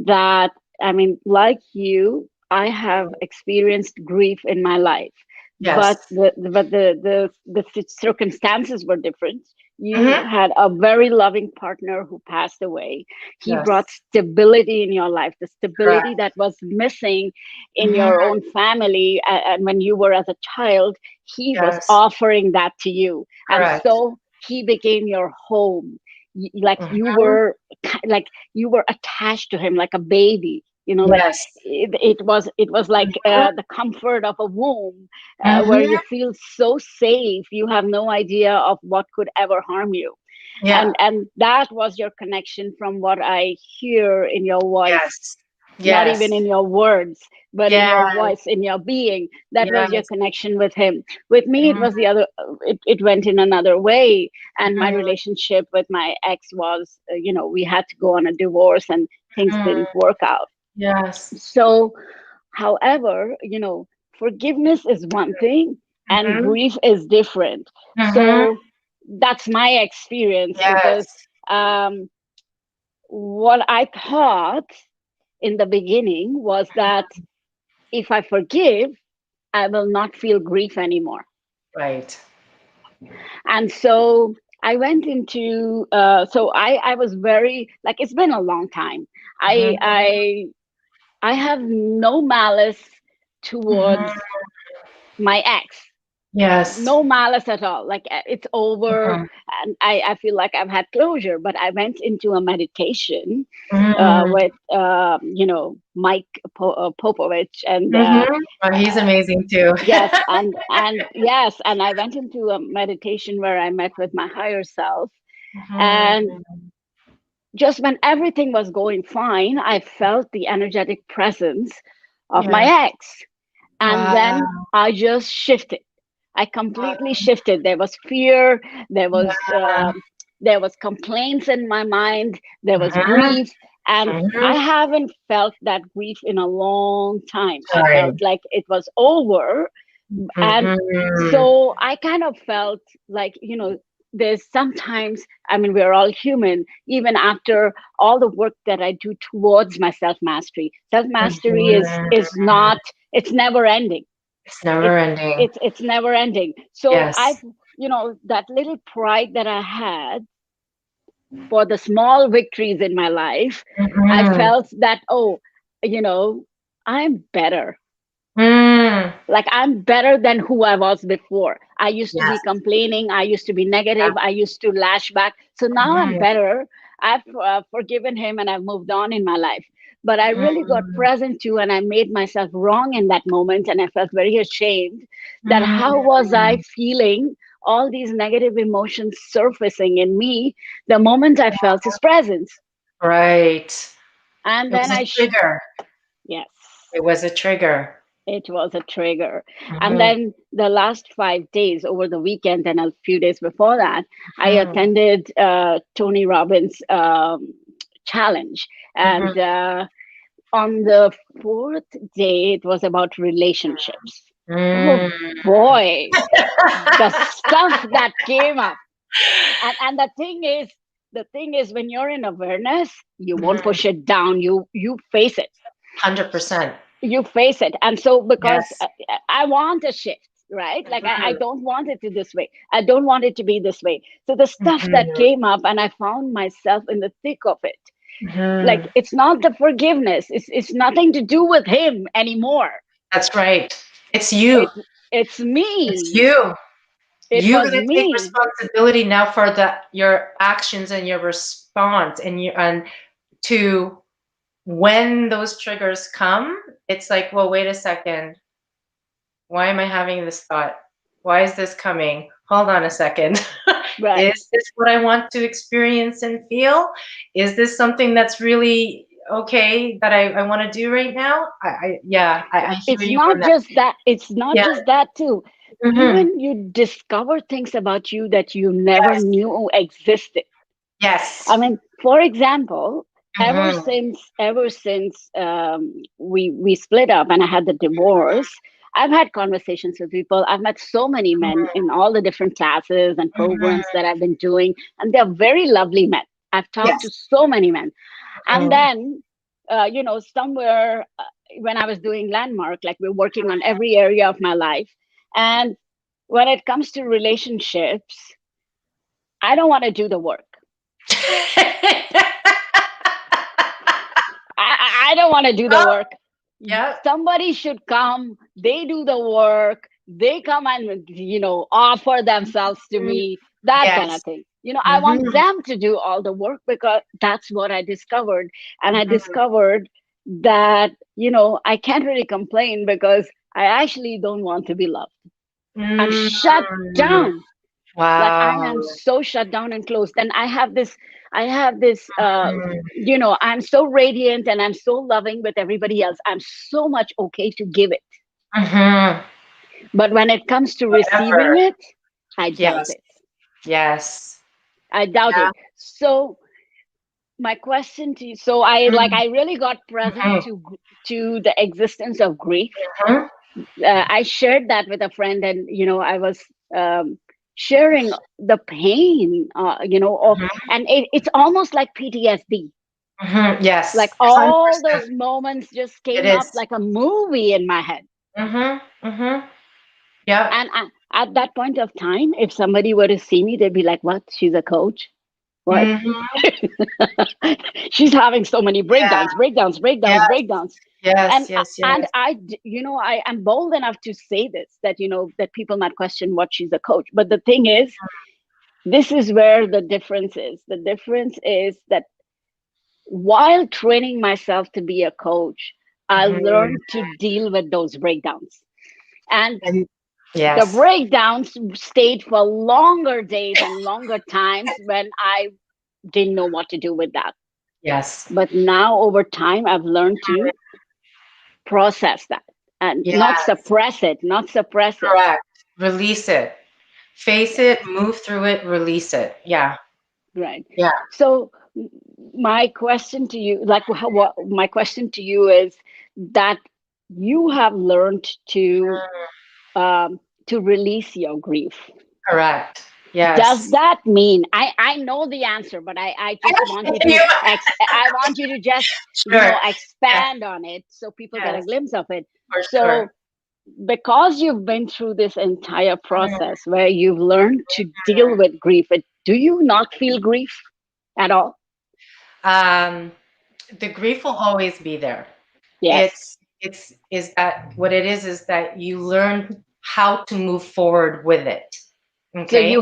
that, I mean, like you, I have experienced grief in my life, but Yes. the circumstances were different. You Hmm. had a very loving partner who passed away. He brought Yes. stability in your life, the stability Correct. that was missing in your Hmm. own family, and when you were as a child, he was Yes. offering that to you, and Correct. so he became your home. Like you Hmm. were, like you were attached to him like a baby, like Yes. it was like Hmm. the comfort of a womb, where you Hmm. feel so safe, you have no idea of what could ever harm you. and Yeah. and that was your connection, from what I hear in your voice, Yes. not Yes. even in your words, but in your Yes. voice, in your being. That was your Yes. connection with him. With me, it Hmm. was the other, it went in another way. And my Hmm. relationship with my ex was, we had to go on a divorce and things Hmm. didn't work out. Yes. So, however, forgiveness is one thing and Hmm. grief is different. Hmm. So, that's my experience, because Yes. um, what I thought in the beginning was that if I forgive, I will not feel grief anymore. Right. And so I went into I was very, like, it's been a long time. I Mhm. I I have no malice Mhm. towards my ex. Yes. No malice at all. Like, it's over, Mhm. and I feel like I've had closure. But I went into a meditation Mm. with Mike Popovich, and Mhm. Oh, he's amazing too. yes, and yes, and I went into a meditation where I met with my higher self. And Mhm. just when everything was going fine, I felt the energetic presence of my Yeah. ex. And then Wow. I just shifted. I completely shifted. There was fear. There Yeah. was there was complaints in my mind. There was Mhm. grief, and I Mhm. haven't felt that grief in a long time. I felt Time. like it was over, and Mhm. so I kind of felt like, there's sometimes, I mean, we're all human. Even after all the work that I do towards my self mastery is Mhm. not, it's never ending. It's It's never ending. it's never ending. So I've, Yes. that little pride that I had for the small victories in my life, I Mhm. felt that, oh, you know I'm better. Mm. Like, I'm better than who I was before. I used to be Yes. complaining, I used to be negative, I used to lash back. So now I'm Mhm. better. I've forgiven him, and I've moved on in my life. But I really got Mhm. present to, and I made myself wrong in that moment, and I felt very ashamed that how was I Mm. feeling all these negative emotions surfacing in me the moment I felt his presence. Right. And It then was a trigger. yes. It was a trigger. It was a trigger. And Mhm. then the last 5 days over the weekend and a few days before that, I Mhm. attended Tony Robbins' challenge. Mhm. And on the fourth day, it was about relationships. Oh Mm. boy, the stuff that came up. And the thing is, when you're in awareness, you won't Mhm. push it down. You face it. 100%. And so, because Yes. I want a shift, right? Like, I Mhm. don't want it to this way, I don't want it to be this way. So the stuff that Mhm. came up, and I found myself in the thick of it. Like, Mhm. it's not the forgiveness, it's nothing to do with him anymore. That's right. It's you. It's It's me. you. It You was gotta take me. responsibility now for your actions and your response and to when those triggers come, it's like, well, wait a second. Why am I having this thought? Why is this coming? Hold on a second. Right. Is this what I want to experience and feel? Is this something that's really okay that I want to do right now? I hear It's you not on that. just that. It's not Yeah. just that too. Hmm. Even you discover things about you that you never Yes. knew existed. I Yes. mean, for example, ever Hmm. since we split up and I had the divorce, I've had conversations with people. I've met so many men in all the different classes and programs Hmm. that I've been doing, and they're very lovely men. I've talked to Yes. so many men, and Hmm. then somewhere, when I was doing Landmark, like, we're working on every area of my life, and when it comes to relationships, I don't want to do the work. I don't want to do the Oh, work. yeah. Somebody should come, they do the work, they come and, offer themselves to Mhm. me, that kind of Yes. thing. I want Hmm. them to do all the work, because that's what I discovered. And I Hmm. discovered that, I can't really complain, because I actually don't want to be loved. I'm Mm. shut down. Like, I Wow. am so shut down and closed. And I have this Mm. I'm so radiant, and I'm so loving with everybody else. I'm so much okay to give it. Mhm. But when it comes to receiving Whatever. it, I doubt Yes. it. Yes. I doubt Yeah. it. So my question to you, so I really got present Mhm. to the existence of grief. Mhm. I shared that with a friend, and I was um, sharing the pain, of, Mhm. and it's almost like PTSD. Yes, Like all 100%. those moments just It came up is. like a movie in my head. Mm-hmm. Yep. And at that point of time, if somebody were to see me, they'd be like, "What? She's a coach? What? Mm-hmm. She's having so many Yeah. breakdowns, breakdowns, breakdowns, Yes. breakdowns." Yes. And Yes. and Yes. I am bold enough to say this, that that people might question what she's a coach. But the thing is, this is where the difference is. The difference is that while training myself to be a coach, I Mhm. learned to deal with those breakdowns. And And the yes. breakdowns stayed for longer days and longer times when I didn't know what to do with that. Yes. But now, over time, I've learned to process that and not Yes. suppress it, not suppress it. Correct. Release it. Face it, move through it, release it. Yeah. Right. Yeah. So, my question to you, like, what my question to you is that you have learned to release your grief. Correct. Does Yes. that mean, I know the answer, but I just want you to You- I want you to just Sure. Yes. expand on it so people get a Yes. glimpse of it. For sure. So, because you've been through this entire Mm. process where you've learned to deal with grief, do you not feel grief at all? Um, the grief will always be there. Yes. It's is that what it is that you learn how to move forward with it. So, Okay.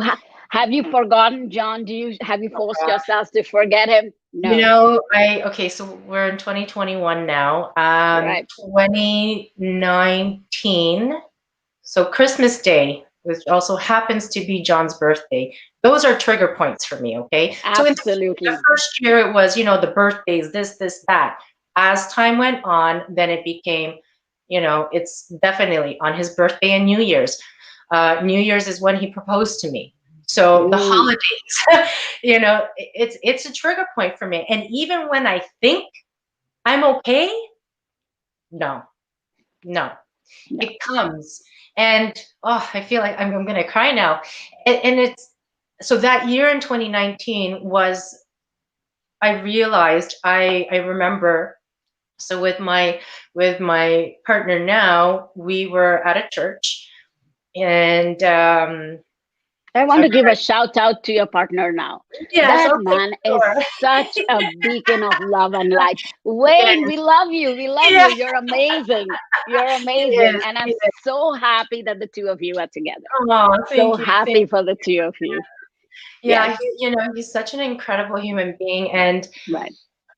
have you forgotten John? Have you forced yourselves to forget him? You No. know, okay, so we're in 2021 now. Right. 2019, so Christmas Day, which also happens to be John's birthday. Those are trigger points for me, okay? So in the Absolutely. first year, it was, the birthdays, this, that. As time went on, then it became, it's definitely on his birthday and New Year's. New Year's is when he proposed to me. So the Mm, holidays, it's a trigger point for me. And even when I think I'm okay, no, no, no. it comes. And oh, I feel like I'm going to cry now. And it's so that year in 2019 was, I realized, I remember, so with my partner now, we were at a church, and I want a to give a very, shout out to your partner now. yes, That okay, man is sure. such a beacon of love and light. Wayne, Yes, we love you. We love yeah, you. You're amazing. You're he amazing. is, And I'm he is. so happy that the two of you are together. Oh, So thank happy for the two of you. Yes. Yeah, he's such an incredible human being. And Right.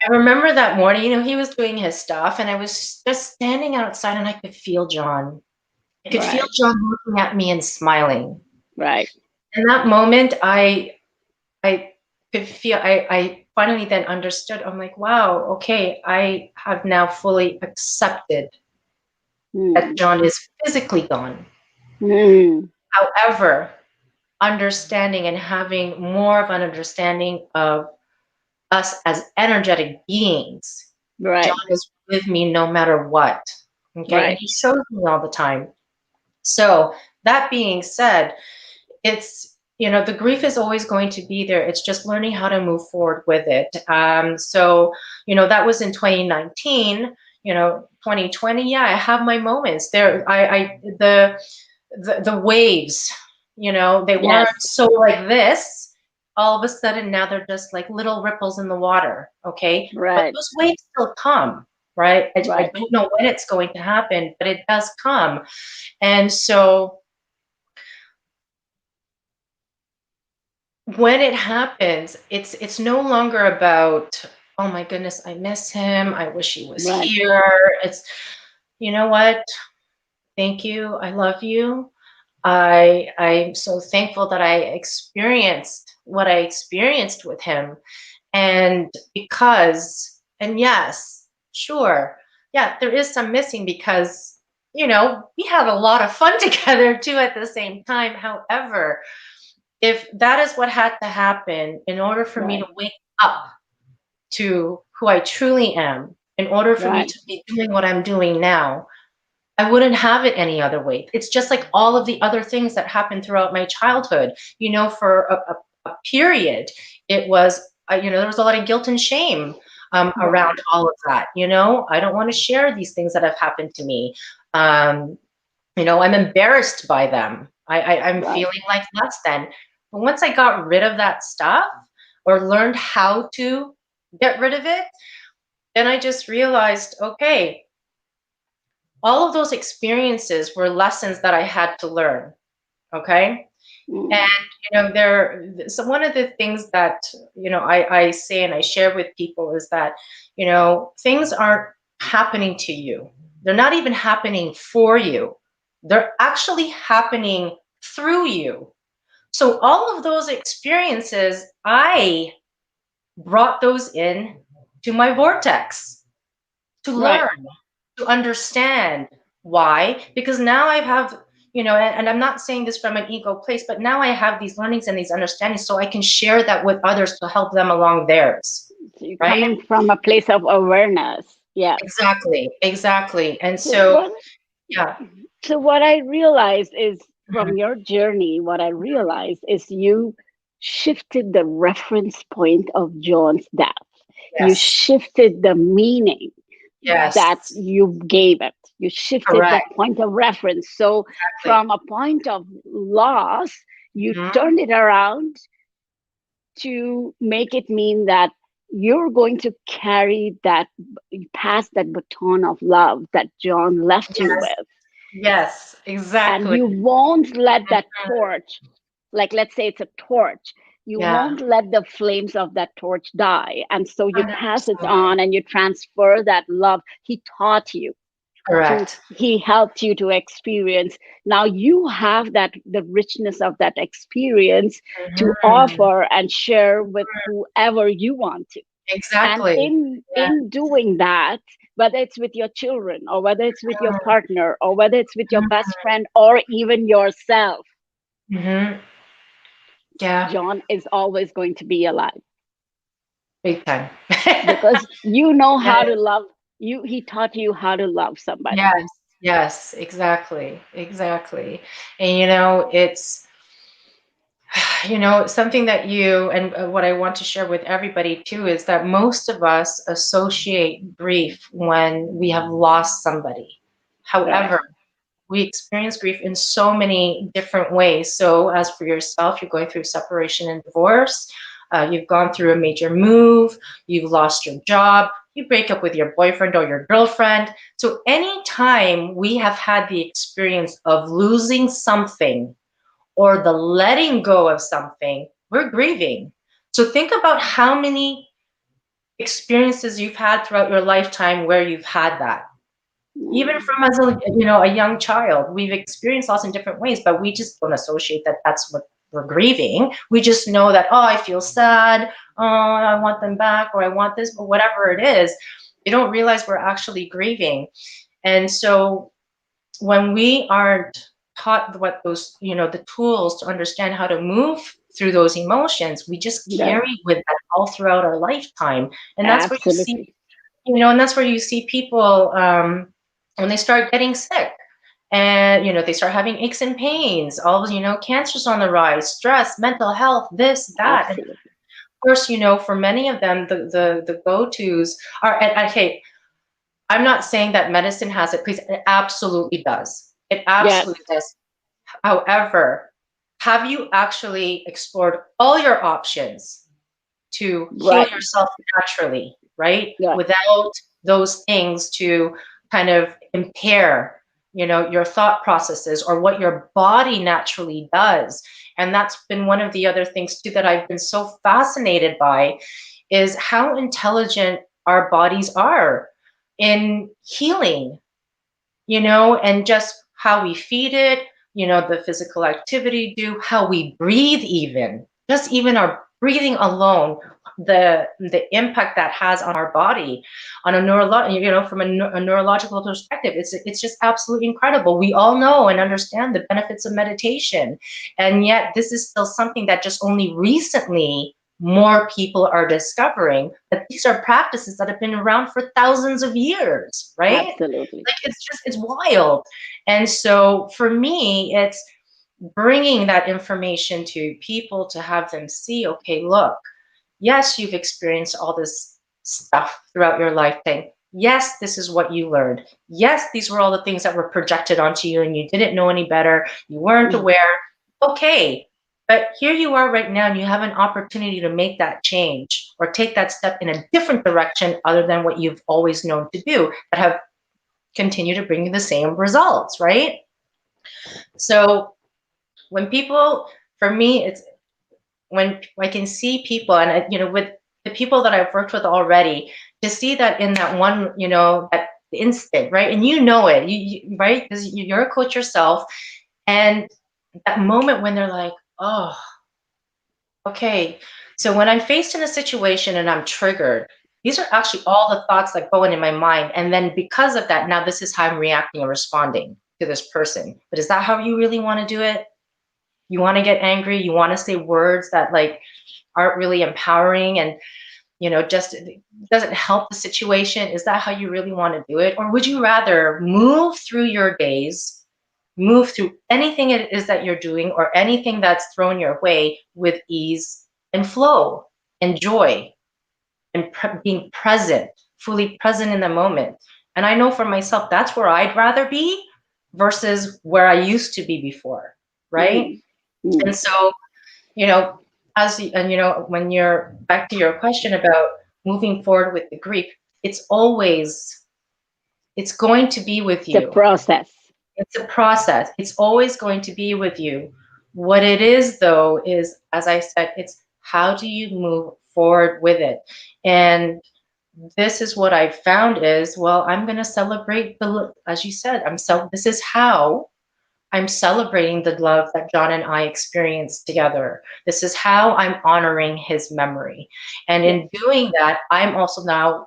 I remember that morning, he was doing his stuff, and I was just standing outside, and I could feel John. I could feel Right. John looking at me and smiling. Right. In that moment, I could feel, I finally then understood. I'm like, wow, okay, I have now fully accepted that Hmm. John is physically gone. Hmm. However, understanding and having more of an understanding of us as energetic beings. John Right. is with me no matter what. Okay. And Right. he shows me all the time. So, that being said, it's, the grief is always going to be there. It's just learning how to move forward with it. So, that was in 2019, 2020. Yeah, I have my moments there. The waves, they weren't Yes. so like this. All of a sudden now they're just like little ripples in the water. Okay. But Right. those waves still come, right? I Right. don't know when it's going to happen, but it does come. And so when it happens, it's no longer about, oh my goodness, I miss him, I wish he was Right. here. It's, you know what, thank you, I love you. I'm so thankful that I experienced what I experienced with him. And because, and yes, sure, yeah, there is some missing because, we had a lot of fun together too at the same time. However, if that is what had to happen in order for me Right. to wake up to who I truly am, in order for me Right. to be doing what I'm doing now, I wouldn't have it any other way. It's just like all of the other things that happened throughout my childhood. For a period, it was, there was a lot of guilt and shame. around Right. all of that. I don't want to share these things that have happened to me. Um, I'm embarrassed by them. I'm Right. feeling like less than. But once I got rid of that stuff or learned how to get rid of it, then I just realized, okay, all of those experiences were lessons that I had to learn. Okay. And, Mm. so one of the things that, I say and I share with people is that, things aren't happening to you. They're not even happening for you. They're actually happening through you. So all of those experiences, I brought those in to my vortex to Right. learn, to understand why. Because now I have, and I'm not saying this from an ego place, but now I have these learnings and these understandings so I can share that with others to help them along theirs. So you're Right? coming from a place of awareness. Yes. Exactly, exactly. And So so, what yeah. so what I realized is Mhm. from your journey, what I realized is you shifted the reference point of John's death. You Yes, shifted the meaning that yes, you gave it. You shifted the correct, point of reference. So exactly. from a point of loss, you Mhm. turned it around to make it mean that you're going to carry that, pass that baton of love that John left you Yes, with. yes, And exactly. you won't let that Mhm. torch, like let's say it's a torch, you Yeah, won't let the flames of that torch die. And so you pass it 100%. on and you transfer that love he taught you to, Correct. he helped you to experience. Now you have that, the richness of that experience to Mhm. offer and share with whoever you want to. And Exactly. Yeah. in doing that, whether it's with your children or whether it's with your partner or whether it's with your best friend or even yourself, Mm-hmm. Yeah, John is always going to be alive big time. because you know Yeah. how to love. You, he taught you how to love somebody. Yes, yes, exactly, exactly. And it's something that you and what I want to share with everybody too is that most of us associate grief when we have lost somebody. Right. However, we experience grief in so many different ways. So, as for yourself, you're going through separation and divorce, you've gone through a major move, you've lost your job, you break up with your boyfriend or your girlfriend. So, anytime we have had the experience of losing something or the letting go of something, we're grieving. So, think about how many experiences you've had throughout your lifetime where you've had that even Mm. from as a young child, we've experienced loss in different ways, but we just don't associate that that's what we're grieving. We just know that, oh, I feel sad, oh, I want them back, or I want this, or whatever it is. You don't realize we're actually grieving. And so when we aren't taught what those, the tools to understand how to move through those emotions, we just Yes, carry with that all throughout our lifetime. And that's where you see absolutely. and that's where you see people when they start getting sick and they start having aches and pains, all cancer's on the rise, stress, mental health, this, that. And of Absolutely. course, for many of them, the go-tos are, and okay, I'm not saying that medicine has it, because it absolutely does. It Yes. absolutely does. However, have you actually explored all your options to heal Right. yourself naturally, right? Yeah. Without those things to kind of impair, your thought processes or what your body naturally does. And that's been one of the other things too that I've been so fascinated by is how intelligent our bodies are in healing, and just how we feed it, the physical activity do, how we breathe even, just even our breathing alone, the impact that has on our body, on a from a neurological perspective, it's just absolutely incredible. We all know and understand the benefits of meditation, and yet this is still something that just only recently more people are discovering that these are practices that have been around for thousands of years, right? Absolutely. Like it's wild. And so for me, it's bringing that information to people to have them see, okay, look, yes, you've experienced all this, stuff throughout your lifetime. Yes, this is what you learned. Yes, these were all the things that were projected onto you and you didn't know any better. You weren't Mm. aware. Okay. But here you are right now and you have an opportunity to make that change or take that step in a different direction other than what you've always known to do that have continued to bring you the same results, right? So when people, for me, it's when I can see people and with the people that I've worked with already, to see that in that one, that instant, right? And it, right? Because you're a coach yourself, and that moment when they're like, oh, okay. So when I'm faced in a situation and I'm triggered, these are actually all the thoughts that go in my mind. And then because of that, now this is how I'm reacting or responding to this person. But is that how you really want to do it? You want to get angry? You want to say words that like aren't really empowering and just doesn't help the situation? Is that how you really want to do it? Or would you rather move through your days, move through anything it is that you're doing or anything that's thrown your way with ease and flow and joy and being present, fully present in the moment? And I know for myself, that's where I'd rather be versus where I used to be before, right? Mm. Mm. And so, you know, and when you're back to your question about moving forward with the grief, it's always, it's going to be with The you. process. It's a process. It's always going to be with you. What it is, though, is, as I said, it's how do you move forward with it? And this is what I've found is, well, I'm going to celebrate as you said, this is how I'm celebrating the love that John and I experienced together. This is how I'm honoring his memory. And Yes. in doing that, I'm also now,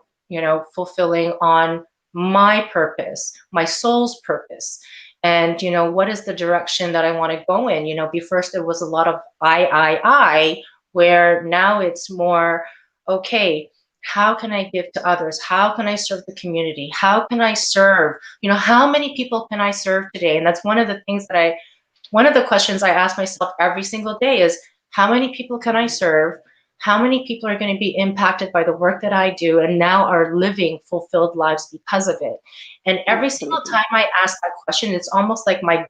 fulfilling on my purpose, my soul's purpose. And, what is the direction that I want to go in? First it was a lot of I, where now it's more, okay, how can I give to others? How can I serve the community? How can I serve? How many people can I serve today? And that's one of the questions I ask myself every single day is, how many people can I serve? How many people are going to be impacted by the work that I do and now are living fulfilled lives because of it? And every single Absolutely. time I ask that question, it's like my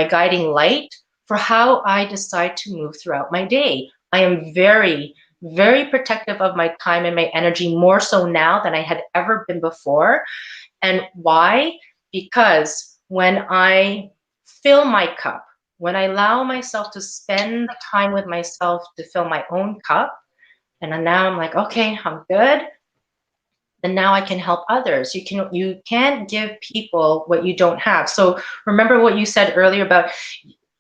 guiding light for how I decide to move throughout my day. I am very, very protective of my time and my energy, more so now than I had ever been before. And why? Because when I fill my cup, when I allow myself to spend the time with myself to fill my own cup, and then now I'm like, okay, I'm good. And now I can help others. You can't give people what you don't have. So remember what you said earlier about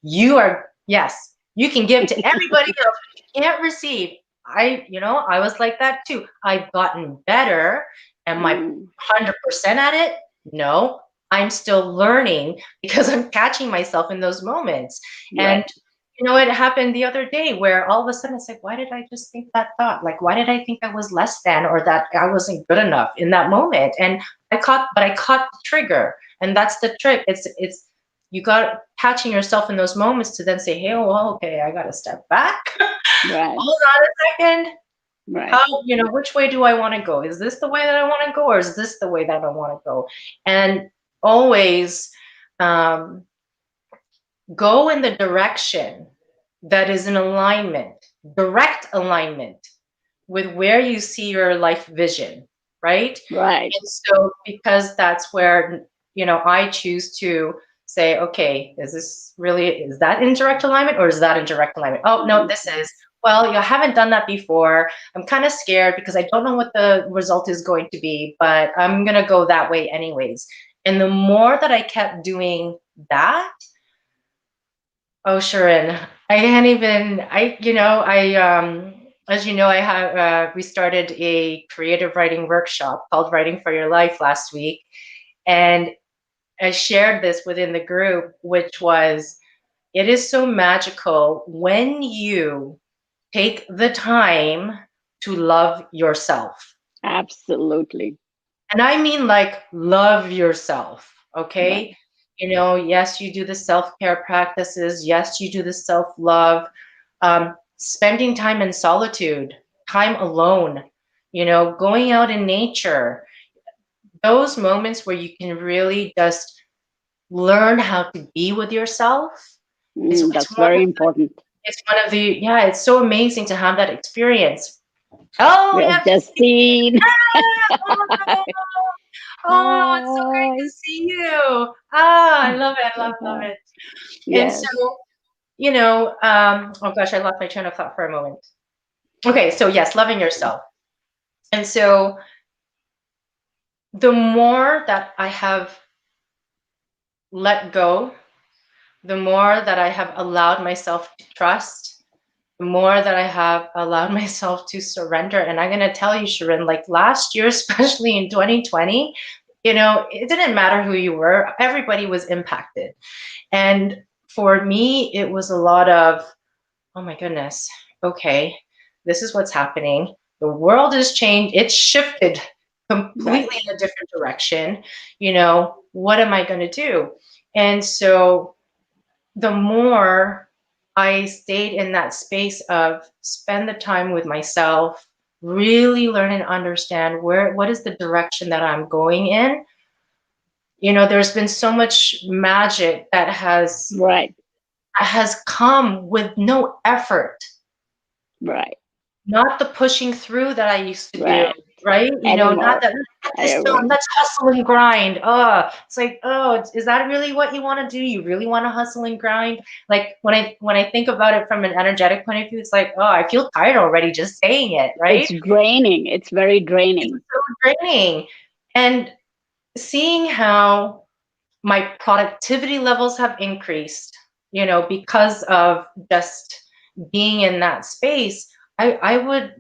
yes, you can give to everybody else, but you can't receive. I was like that too. I've gotten better. Am I Mm. 100% at it? No, I'm still learning because I'm catching myself in those moments. And Right. it happened the other day where all of a sudden it's like, why did I just think that thought? Like, why did I think I was less than or that I wasn't good enough in that moment? And I caught the trigger. And that's the trick. It's you got catching yourself in those moments to then say, hey, oh, well, okay, I got to step back. Right. Hold on a second. Right. How, which way do I want to go? Is this the way that I want to go, or is this the way that I want to go? And always um, go in the direction that is in alignment, direct alignment with where you see your life vision, right? Right. And so, because that's where, I choose to say, okay, is that in direct alignment or is that in direct alignment? Oh, no, this is. Well, I haven't done that before. I'm kind of scared because I don't know what the result is going to be, but I'm going to go that way anyways. And the more that I kept doing that, oh, Sharon, I can't even, as you know, we started a creative writing workshop called Writing for Your Life last week. And I shared this within the group, which was, it is so magical when you take the time to love yourself. Absolutely. And I mean, like, love yourself, Right. okay? Yes, you do the self-care practices. Yes, you do the self-love. Spending time in solitude, time alone, going out in nature, those moments where you can really just learn how to be with yourself. It's That's one very of important. yeah, it's so amazing to have that experience. Oh, We we have have just Justine. seen. Ah, oh, it's so great Hi. to see you. Ah, I love it. I love it. And so, Yes, oh gosh, I lost my train of thought for a moment. Okay, so yes, loving yourself. And so the more that I have let go, the more that I have allowed myself to trust, the more that I have allowed myself to surrender. And I'm going to tell you, Sharon, like last year, especially in 2020, it didn't matter who you were, everybody was impacted. And for me, it was a lot of, oh my goodness, okay, this is what's happening. The world has changed, it's shifted right. completely in a different direction. What am I going to do? And so the more I stayed in that space of spend the time with myself, really learn and understand what is the direction that I'm going in. There's been so much magic that Right, has come with no effort, right, not the pushing through that I used to do, right. right? Not Anymore. that get I this done, agree. let's hustle and grind. Oh, it's like, oh, is that really what you want to do? You really want to hustle and grind? Like when I think about it from an energetic point of view, it's like, oh, I feel tired already just saying it, It's right? draining. It's very It's draining. so draining. And seeing how my productivity levels have increased, because of just being in that space, I would,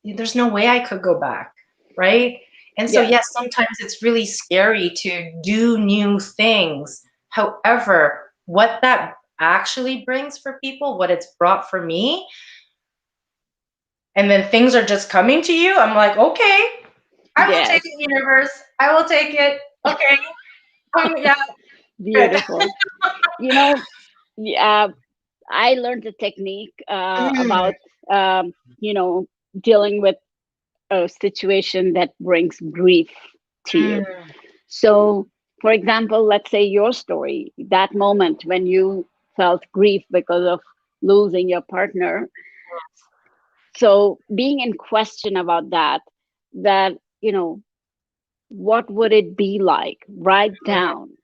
there's no way I could go back, right? And so, Yes, yes, sometimes it's really scary to do new things. However, what that actually brings for people, what it's brought for me, and then things are just coming to you, I'm like, okay, I will take yes. it, universe. I will take it. Okay. Yeah, good. Beautiful. You know, uh, I learned a technique Mm, about, you know, dealing with a situation that brings grief to you. mm, So, for example, let's say your story, that moment when you felt grief because of losing your partner. So, being in question about that, what would it be like? Write down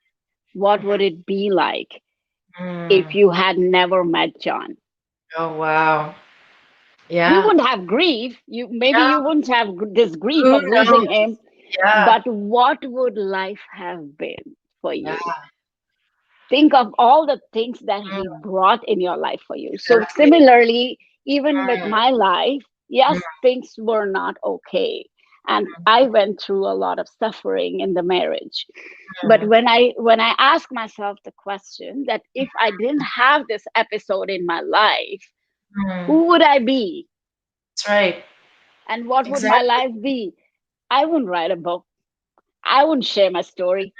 what would it be like if mm. you had never met John? Oh, wow. You Yeah. wouldn't have grief. Maybe Yeah. you wouldn't have this grief Who of losing knows? him, Yeah. but what would life have been for Yeah. you? Think of all the things that Mm, he brought in your life for you. So exactly. similarly, even with Mm, my life, mm, yes, things were not okay, and I went through a lot of suffering in the marriage. But mm, when I ask myself the question that if I didn't have this episode in my life, mm. who would I be That's right. and what would my Exactly. life be? I wouldn't write a book. I wouldn't share my story.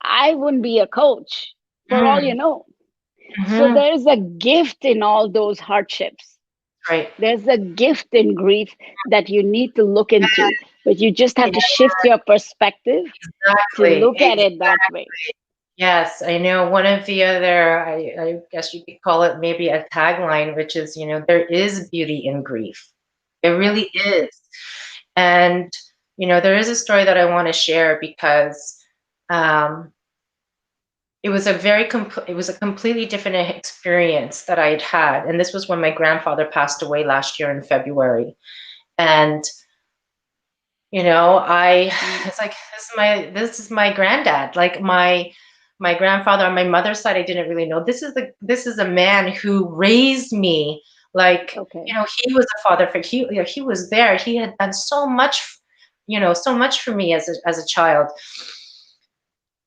I wouldn't be a coach, for all you Mm, know. So mm-hmm. there's a gift in all those hardships. Right. There's a gift in grief that you need to look into, but you just have Yeah, to shift your perspective to exactly. look at it that way. Yes, I know one of the other, I guess you could call it maybe a tagline, which is, there is beauty in grief. There really is. And, there is a story that I want to share because um, it was a completely different experience that I had had. And this was when my grandfather passed away last year in February. And, I Mm. it's like this is my granddad. Like my grandfather on my mother's side, I didn't really know. This is a man who raised me. Like, Okay. he was a father figure. He was there. He had done so much, so much for me as a child.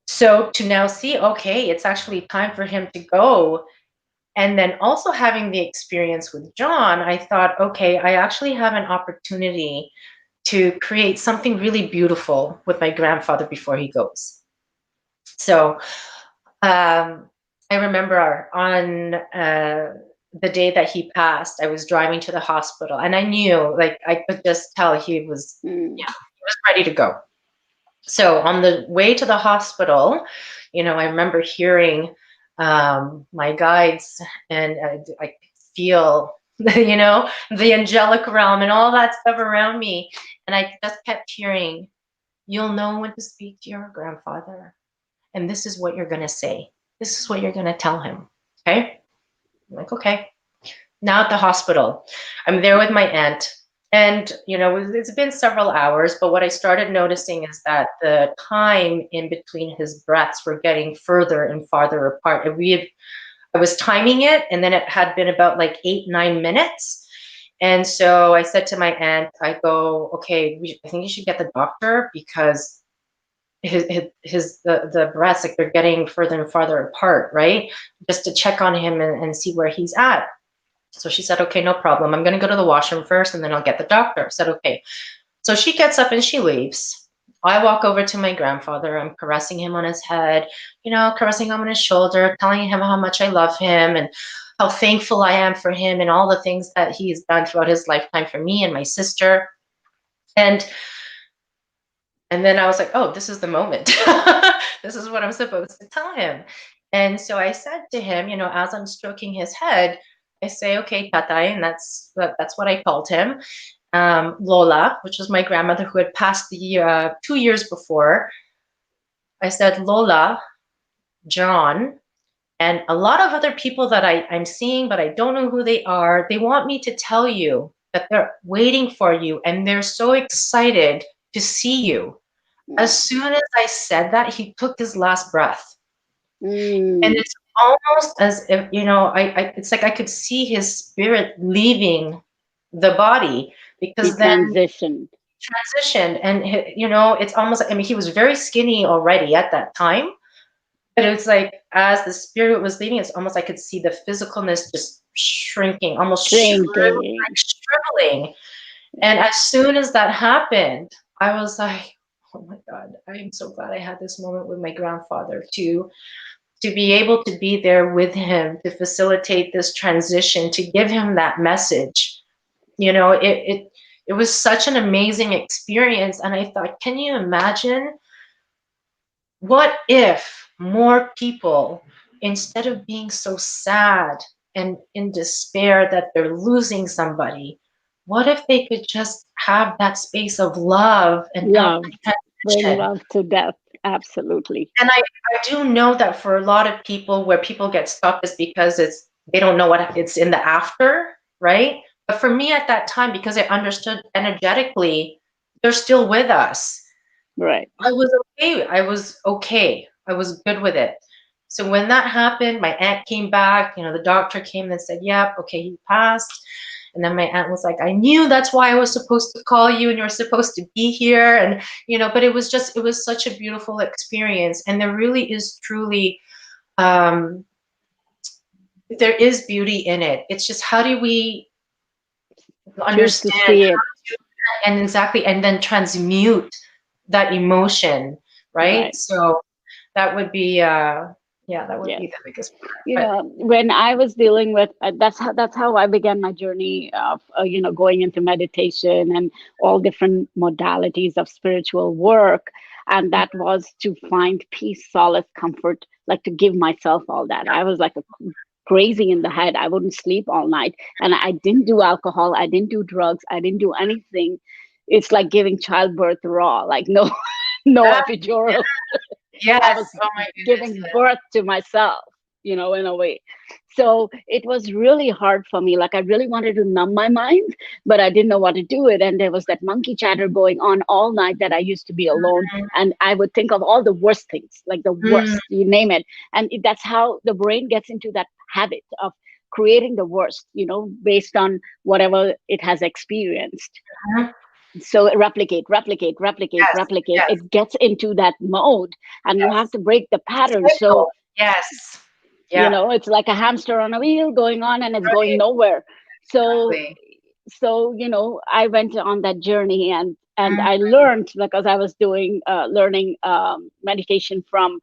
So to now see, okay, it's actually time for him to go. And then also having the experience with John, I thought, okay, I actually have an opportunity to create something really beautiful with my grandfather before he goes. So I remember on the day that he passed, I was driving to the hospital, and I knew, like, I could just tell he was, Mm. yeah, he was ready to go. So on the way to the hospital, I remember hearing my guides, and I feel, the angelic realm and all that stuff around me. And I just kept hearing, you'll know when to speak to your grandfather. And this is what you're going to say. This is what you're going to tell him. Okay. I'm like, okay. Now at the hospital, I'm there with my aunt. And, it's been several hours, but what I started noticing is that the time in between his breaths were getting further and farther apart. I was timing it, and then it had been about like 8, 9 minutes. And so I said to my aunt, I go, okay, I think you should get the doctor, because the breaths, like, they're getting further and farther apart, right? Just to check on him and see where he's at. So she said, okay, no problem. I'm going to go to the washroom first, and then I'll get the doctor. I said, okay. So she gets up and she leaves. I walk over to my grandfather. I'm caressing him on his head, caressing him on his shoulder, telling him how much I love him and how thankful I am for him and all the things that he's done throughout his lifetime for me and my sister. And then I was like, oh, this is the moment. This is what I'm supposed to tell him. And so I said to him, as I'm stroking his head, I say, okay, Tatay, and that's what I called him. Lola, which was my grandmother who had passed the year 2 years before. I said, Lola, John, and a lot of other people that I'm seeing, but I don't know who they are. They want me to tell you that they're waiting for you, and they're so excited to see you. As soon as I said that, he took his last breath. And Mm. it's almost as if, it's like I could see his spirit leaving the body, He because then transitioned. transitioned. And, it's almost like, I mean, he was very skinny already at that time, but it's like as the spirit was leaving, it's almost I could see the physicalness just shrinking, almost Shrinking. shriveling. And as soon as that happened, I was like, oh my God, I am so glad I had this moment with my grandfather to be able to be there with him, to facilitate this transition, to give him that message. It was such an amazing experience. And I thought, can you imagine, what if more people, instead of being so sad and in despair that they're losing somebody, what if they could just have that space of love and Love. Bring transition? love to death. Absolutely. And I do know that for a lot of people, where people get stuck is because they don't know what it's in the after, right? But for me at that time, because I understood energetically, they're still with us. Right. I was okay. I was okay. I was good with it. So when that happened, my aunt came back. The doctor came and said, "Yep, okay, he passed." And then my aunt was like, "I knew that's why I was supposed to call you, and you're supposed to be here." And but it was such a beautiful experience, and there really is truly, um, there is beauty in it. It's just, how do we Choose to understand, see it. and exactly, and then transmute that emotion, right? Right. So that would be yeah, that would Yes. be the biggest part. When I was dealing with that's how I began my journey of going into meditation and all different modalities of spiritual work, and But that was to find peace, solace, comfort, like to give myself all that. I was like a crazy in the head. I wouldn't sleep all night, and I didn't do alcohol, I didn't do drugs, I didn't do anything. It's like giving childbirth raw, like no no yeah, epidural. I yes, was oh my goodness, giving birth to myself, in a way. So it was really hard for me. Like I really wanted to numb my mind, but I didn't know what to do it. And there was that monkey chatter going on all night that I used to be alone. And I would think of all the worst things, like the mm, worst, you name it. And that's how the brain gets into that habit of creating the worst, based on whatever it has experienced. mhm, So replicate, replicate, replicate, yes, replicate. yes, It gets into that mode, and you have yes. to break the It's a pattern. So cycle. Yes. Yeah. it's like a hamster on a wheel going on, and it's going Right. nowhere. So Exactly. I went on that journey, and Mm, I learned, because I was doing learning meditation from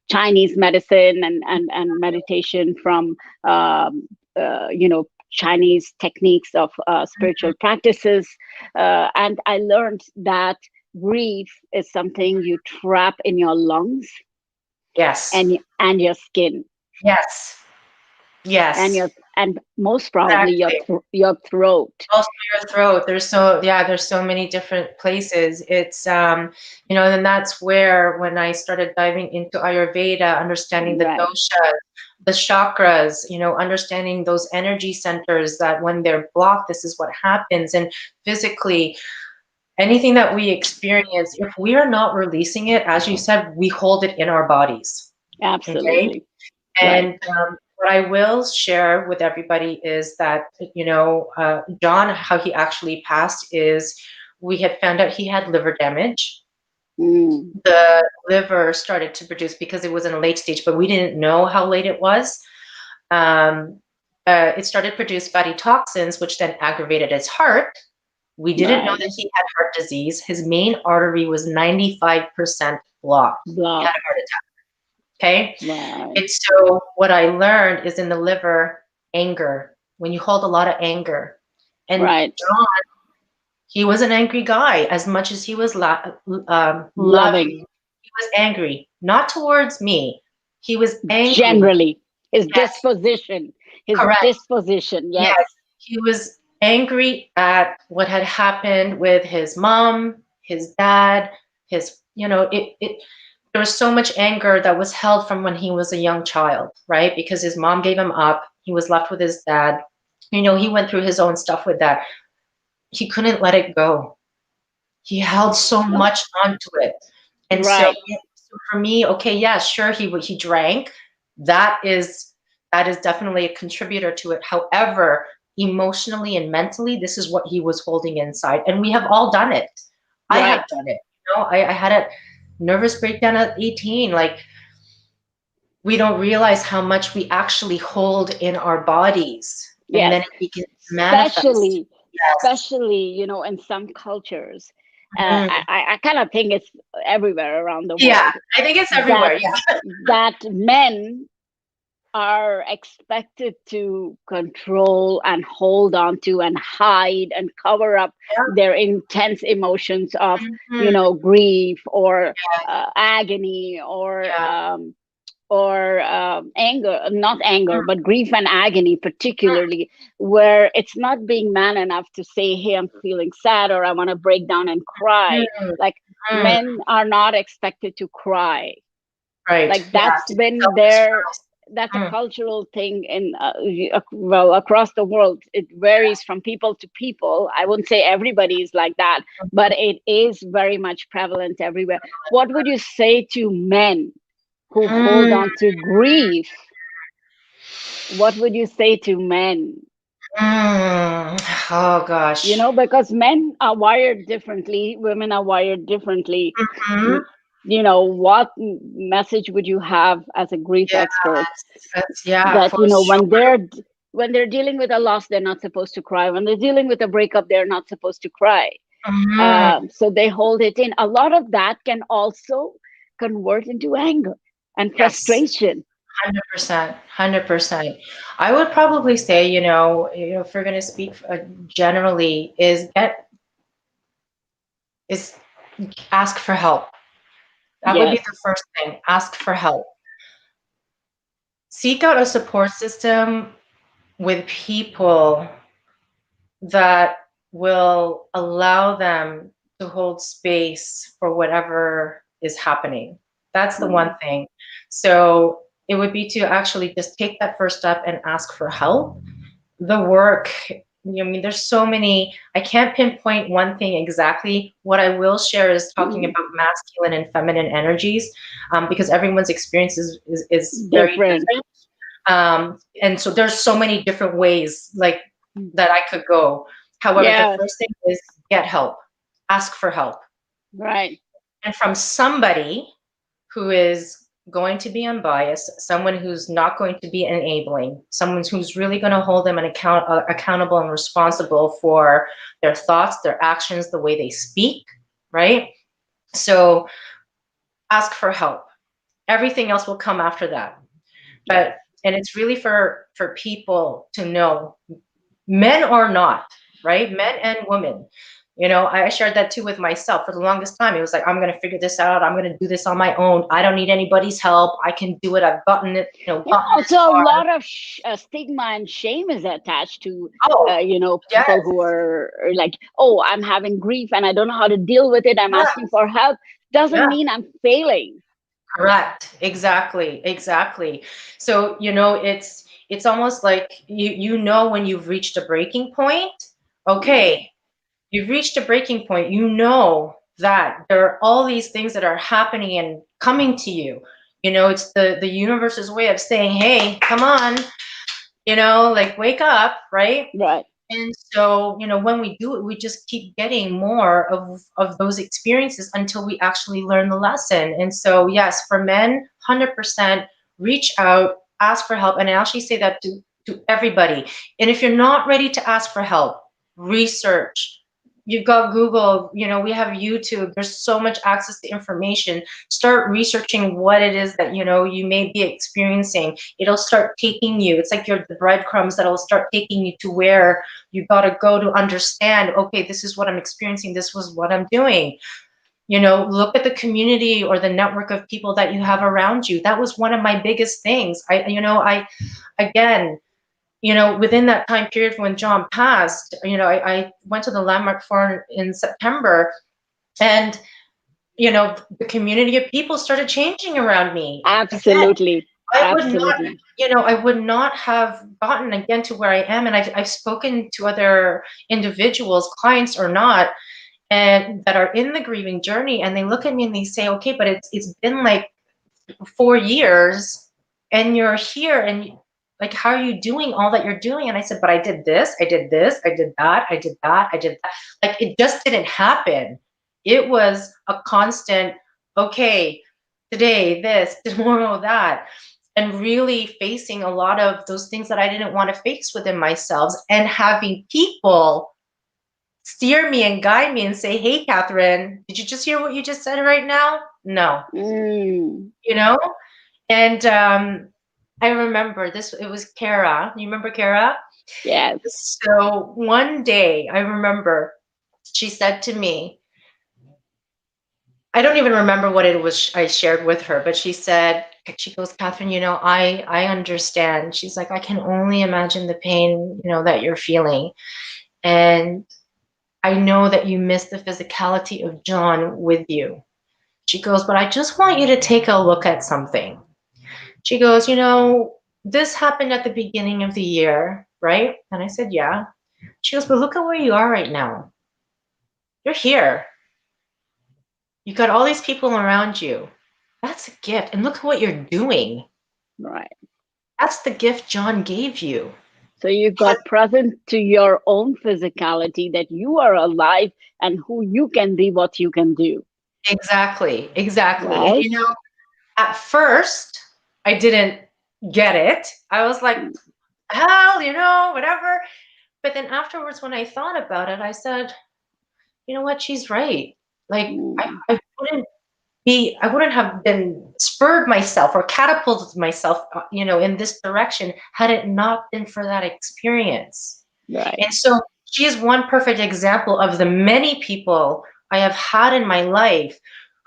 Chinese medicine and meditation from Chinese techniques of spiritual practices. And I learned that grief is something you trap in your lungs Yes. and your skin Yes. and Yes. and most probably Exactly. your throat. Also your throat. There's so many different places. It's and that's where when I started diving into Ayurveda, understanding the Right. dosha, the chakras, understanding those energy centers that when they're blocked, this is what happens. And physically, anything that we experience, if we are not releasing it, as you said, we hold it in our bodies. Okay. Absolutely. Right. And what I will share with everybody is that, John, how he actually passed is we had found out he had liver damage. Mm. The liver started to produce because it was in a late stage, but we didn't know how late it was. Um, it started to produce fatty toxins, which then aggravated his heart. We didn't know Right. that he had heart disease. His main artery was 95% blocked. He had Block. a heart attack. Okay. Right. And so what I learned is in the liver, anger, when you hold a lot of anger. And Right. John, he was an angry guy as much as he was Loving. loving. He was angry, not towards me. He was angry. Generally, his Yes, disposition. His correct. disposition. Yes. Yes, he was angry at what had happened with his mom, his dad, there was so much anger that was held from when he was a young child, right? Because his mom gave him up, he was left with his dad. He went through his own stuff with that. He couldn't let it go. He held so much onto it. And so, Right. so for me, okay, yeah, sure, he drank. That is that is definitely a contributor to it. However, emotionally and mentally, this is what he was holding inside. And we have all done it. I have Right. done it. I had a nervous breakdown at 18. Like, we don't realize how much we actually hold in our bodies. And Yes. then it begins to manifest. Yes. Especially, in some cultures. Mhm. I kind of think it's everywhere around the Yeah, world I think it's that everywhere. Yeah. men are expected to control and hold on to and hide and cover up their intense emotions of Mhm. grief or Yes. agony Yeah. or anger, not anger, Mm, but grief and agony, particularly where it's not being man enough to say, hey, I'm feeling sad or I want to break down and cry. mm, Like, mm. men are not expected to cry. Right. Like, Yeah. that's To been there. self-express. That's a Mm. cultural thing well, across the world. It varies from people to people. I wouldn't say everybody is like that, but it is very much prevalent everywhere. What would you say to men who hold Mm, on to grief? What would you say to men? mm. Oh gosh. Because men are wired differently, women are wired differently. Hmm. What message would you have as a grief Yes. expert Yeah, that for sure. when they're dealing with a loss, they're not supposed to cry. When they're dealing with a breakup, they're not supposed to cry. Hmm. So they hold it in. A lot of that can also convert into anger and Yes. frustration. 100%. 100%. I would probably say, if we're going to speak generally, is ask for help. That would be Yes. the first thing. Ask for help. Seek out a support system with people that will allow them to hold space for whatever is happening. That's the one Mm. thing. So it would be to actually just take that first step and ask for help. The work, there's so many, I can't pinpoint one thing exactly. What I will share is talking Mm. about masculine and feminine energies, because everyone's experience is very Different. different. And so there's so many different ways like that I could go. However, the Yes. first thing is get help, ask for help, Right. and from somebody who is going to be unbiased, someone who's not going to be enabling, someone who's really going to hold them accountable and responsible for their thoughts, their actions, the way they speak, right? So ask for help. Everything else will come after that. Yes. But and it's really for people to know, men or not, right? Men and women. I shared that too with myself for the longest time. It was like, I'm going to figure this out. I'm going to do this on my own. I don't need anybody's help. I can do it. I've gotten it, Yeah. gotten this Also, a far. lot of stigma and shame is attached to, Oh, yes, people who are like, oh, I'm having grief and I don't know how to deal with it. I'm yeah, asking for help. Doesn't yeah, mean I'm failing. correct. Exactly, exactly. So, it's almost like when you've reached a breaking point. Right. Okay, you've reached a breaking point. You know that there are all these things that are happening and coming to you. It's the universe's way of saying, hey, come on, like wake up, right? Right. And so, when we do it, we just keep getting more of those experiences until we actually learn the lesson. And so, yes, for men, 100% reach out, ask for help. And I actually say that to everybody. And if you're not ready to ask for help, research. You've got Google, we have YouTube. There's so much access to information. Start researching what it is that, you may be experiencing. It'll start taking you. It's like the breadcrumbs that'll start taking you to where you got to go to understand, okay, this is what I'm experiencing. This was what I'm doing. Look at the community or the network of people that you have around you. That was one of my biggest things. Again, within that time period when John passed, I went to the Landmark Forum in September, and, the community of people started changing around me. Again, Absolutely. I would not, Absolutely. I would not have gotten again to where I am. And I've spoken to other individuals, clients or not, and that are in the grieving journey, and they look at me and they say, okay, but it's been like 4 years and you're here, and like, how are you doing all that you're doing? And I said, but I did this, I did this, I did that, I did that, I did that. Like, it just didn't happen. It was a constant, okay, today this, tomorrow that, and really facing a lot of those things that I didn't want to face within myself, and having people steer me and guide me and say, hey, Kathryne, did you just hear what you just said right now? No, Mm, you know? And I remember this, it was Kara. You remember Kara? yes. So one day I remember she said to me, I don't even remember what it was I shared with her, but she goes, Kathryne, I understand. She's like, I can only imagine the pain, that you're feeling. And I know that you miss the physicality of John with you. She goes, but I just want you to take a look at something. She goes, this happened at the beginning of the year, right? And I said, yeah. She goes, but look at where you are right now. You're here. You got all these people around you. That's a gift. And look at what you're doing. Right. That's the gift John gave you. So you got present to your own physicality that you are alive and who you can be, what you can do. Exactly. Exactly. And Right. at first, I didn't get it. I was like, hell, whatever. But then afterwards, when I thought about it, I said, you know what? She's right. Like, Mm, I wouldn't have been spurred myself or catapulted myself, in this direction had it not been for that experience. right. And so she is one perfect example of the many people I have had in my life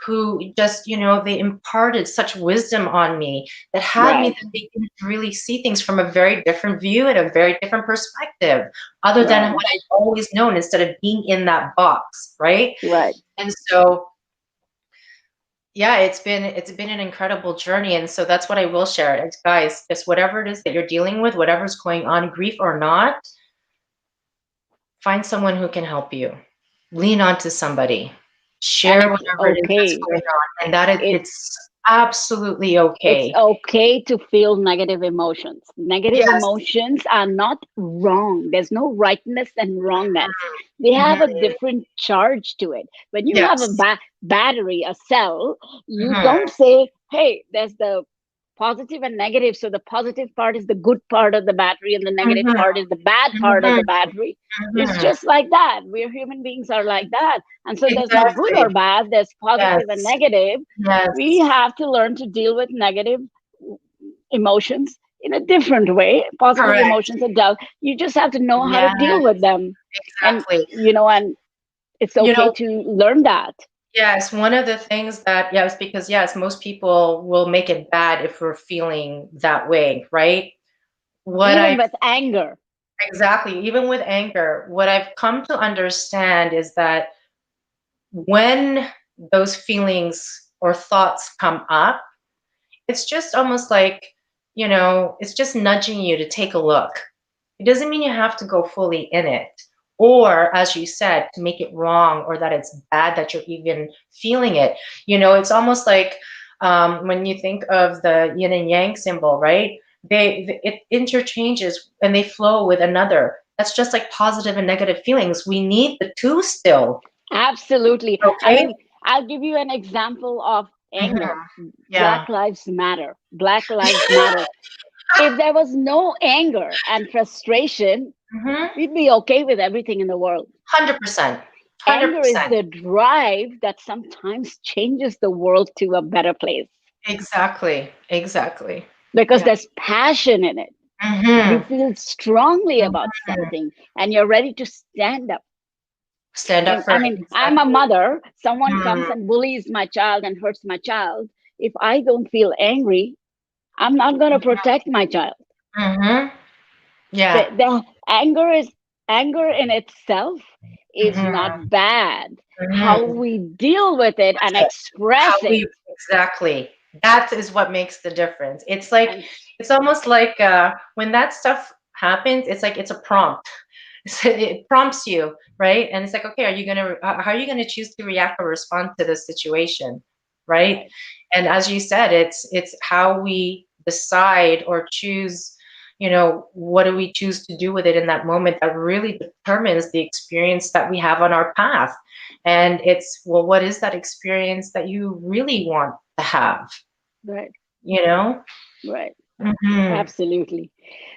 who just, they imparted such wisdom on me that had me Right. then begin to really see things from a very different view and a very different perspective, other than Right. what I'd always known, instead of being in that box, right? Right. And so, yeah, it's been an incredible journey. And so that's what I will share. Guys, just whatever it is that you're dealing with, whatever's going on, grief or not, find someone who can help you. Lean onto somebody. And Share it's whatever it is that's okay. going on, and that It it's absolutely it's okay. okay to feel negative emotions. Negative Yes. emotions are not wrong. There's no rightness and wrongness. They have a Mhm. different charge to it. When you have a Yes. battery, a cell, you Mhm. don't say, hey, there's the positive and negative. So the positive part is the good part of the battery, and the negative Mhm, part is the bad part of mhm, the battery. It's mhm. just like that. We're human beings are like that. And so there's no good or Exactly. bad, there's positive and Yes. negative. We Yes. have to learn to deal with negative emotions in a different way. Positive Correct. emotions are dull. You just have to know how to Yeah, deal with them. And, exactly. and it's You okay know, to learn that. yes, one of the things that, yes, because yes, most people will make it bad if we're feeling that way, right? What Even I with anger. exactly, even with anger, what I've come to understand is that when those feelings or thoughts come up, it's just almost like, it's just nudging you to take a look. It doesn't mean you have to go fully in it. Or, as you said, to make it wrong or that it's bad that you're even feeling it. It's almost like when you think of the yin and yang symbol, right? It interchanges and they flow with another. That's just like positive and negative feelings. We need the two still. Absolutely. I Okay. mean, I'll give you an example of anger. Hmm. Yeah. Black Lives Matter. Black Lives Matter. If there was no anger and frustration, Hmm. we'd be okay with everything in the world. 100%. Anger is 100%. the drive that sometimes changes the world to a better place Exactly. Exactly. because Yeah. there's passion in it. You Hmm. feel strongly about Hmm. something and you're ready to stand up. Stand up And for I it. mean, I'm a Exactly. mother. Someone comes Mm. and bullies my child and hurts my child. If I don't feel angry, I'm not going to protect my child. Mhm. Yeah. The anger in itself is not Mhm. bad. How Mhm. we deal with it and It. How express it, we exactly. That is what makes the difference. It's like and it's almost like when that stuff happens, it's like it's a prompt. It prompts you, right? And it's like, okay, how are you gonna choose to react or respond to this situation, right? right, And as you said, it's how we decide or choose, what do we choose to do with it in that moment that really determines the experience that we have on our path. And it's, well, what is that experience that you really want to have, right, you know? right. Hmm. Absolutely.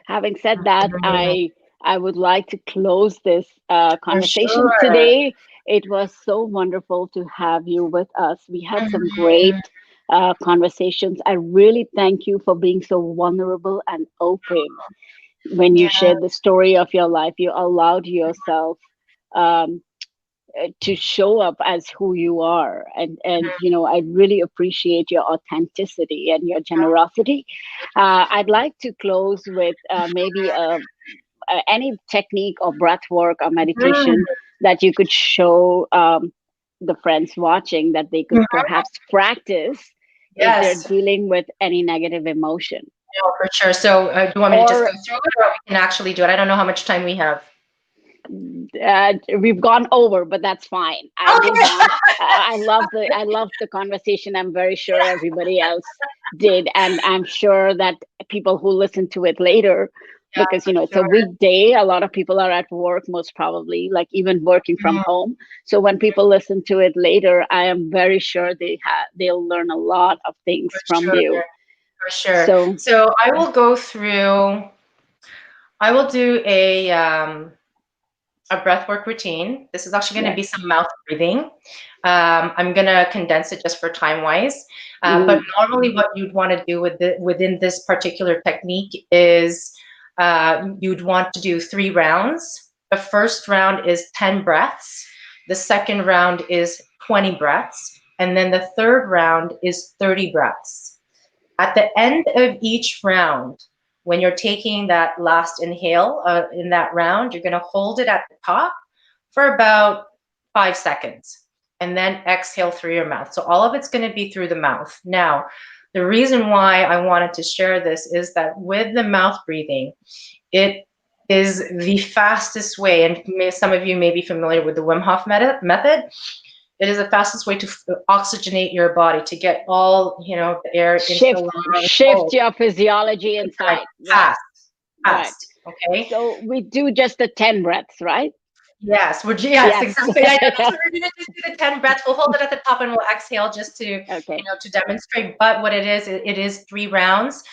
Having said that, I would like to close this For conversation sure. today. It was so wonderful to have you with us. We had some great Mhm. conversations. I really thank you for being so vulnerable and open when you Yeah, shared the story of your life. You allowed yourself um, to show up as who you are, and I really appreciate your authenticity and your generosity. I'd like to close with maybe any technique or breath work or meditation mhm. that you could show the friends watching that they could Mhm. perhaps practice if they're Yes, dealing with any negative emotion. no, for sure. So, do you want me to just go Or through it, or we can actually do it? I don't know how much time we have. we've gone over, but that's fine. I did Okay. want. I love the conversation. I'm very sure everybody else did, and I'm sure that people who listen to it later, Yeah, because for it's a sure. weekday. A lot of people are at work, most probably, like even working from Mhm. home. So when people listen to it later, I am very sure they'll learn a lot of things For from sure. you. For sure. So So I will go through. I will do a breathwork routine. This is actually going to right. be some mouth breathing. I'm going to condense it just for time wise. But Mhm. normally, what you'd want to do within this particular technique is you'd want to do 3 rounds. The first round is 10 breaths. The second round is 20 breaths. And then the third round is 30 breaths. At the end of each round, when you're taking that last inhale in that round, you're going to hold it at the top for about 5 seconds and then exhale through your mouth. So all of it's going to be through the mouth. Now, the reason why I wanted to share this is that with the mouth breathing, it is the fastest way, and some of you may be familiar with the Wim Hof method. It is the fastest way to oxygenate your body to get all the air into the lungs. Shift Oh, your physiology like inside. Right. fast, Right. fast. Okay. So we do just the 10 breaths, right? Yes, yes, Yes. exactly. I know. That's what we're gonna just do the 10 breaths. We'll hold it at the top and we'll exhale just to, Okay. to demonstrate. But what it is 3 rounds,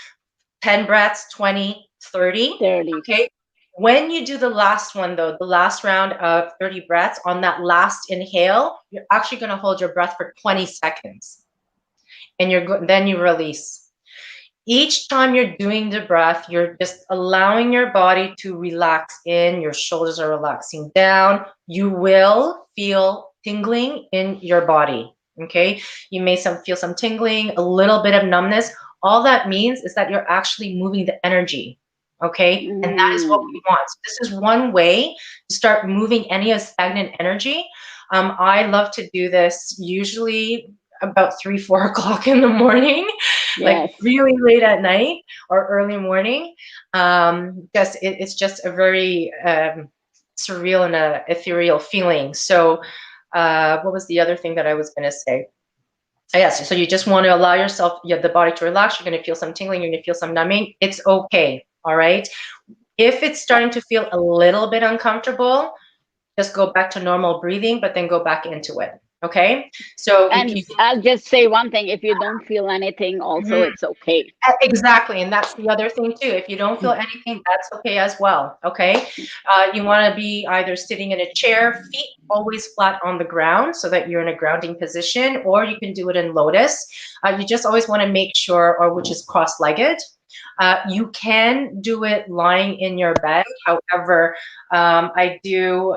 10 breaths, 20, 30. 30. Okay. When you do the last one though, the last round of 30 breaths, on that last inhale, you're actually gonna hold your breath for 20 seconds. And then you release. Each time you're doing the breath, you're just allowing your body to relax in, your shoulders are relaxing down. You will feel tingling in your body. Okay. You may feel some tingling, a little bit of numbness. All that means is that you're actually moving the energy. Okay. And that is what Mm, we want. So this is one way to start moving any of stagnant energy. I love to do this usually about 3, 4 o'clock in the morning, like yes. really late at night or early morning. It's just a very surreal and ethereal feeling. So, what was the other thing that I was going to say? Yes, so you just want to allow yourself, the body to relax. You're going to feel some tingling. You're going to feel some numbing. It's okay. All right. If it's starting to feel a little bit uncomfortable, just go back to normal breathing, but then go back into it. Okay. So you And I'll just say one thing, if you don't feel anything, also, can. it's okay. Exactly, and that's the other thing too. If you don't feel anything, that's okay as well. Okay, you want to be either sitting in a chair, feet always flat on the ground, so that you're in a grounding position, or you can do it in lotus. You just always want to make sure, or which is cross-legged. You can do it lying in your bed. However, I do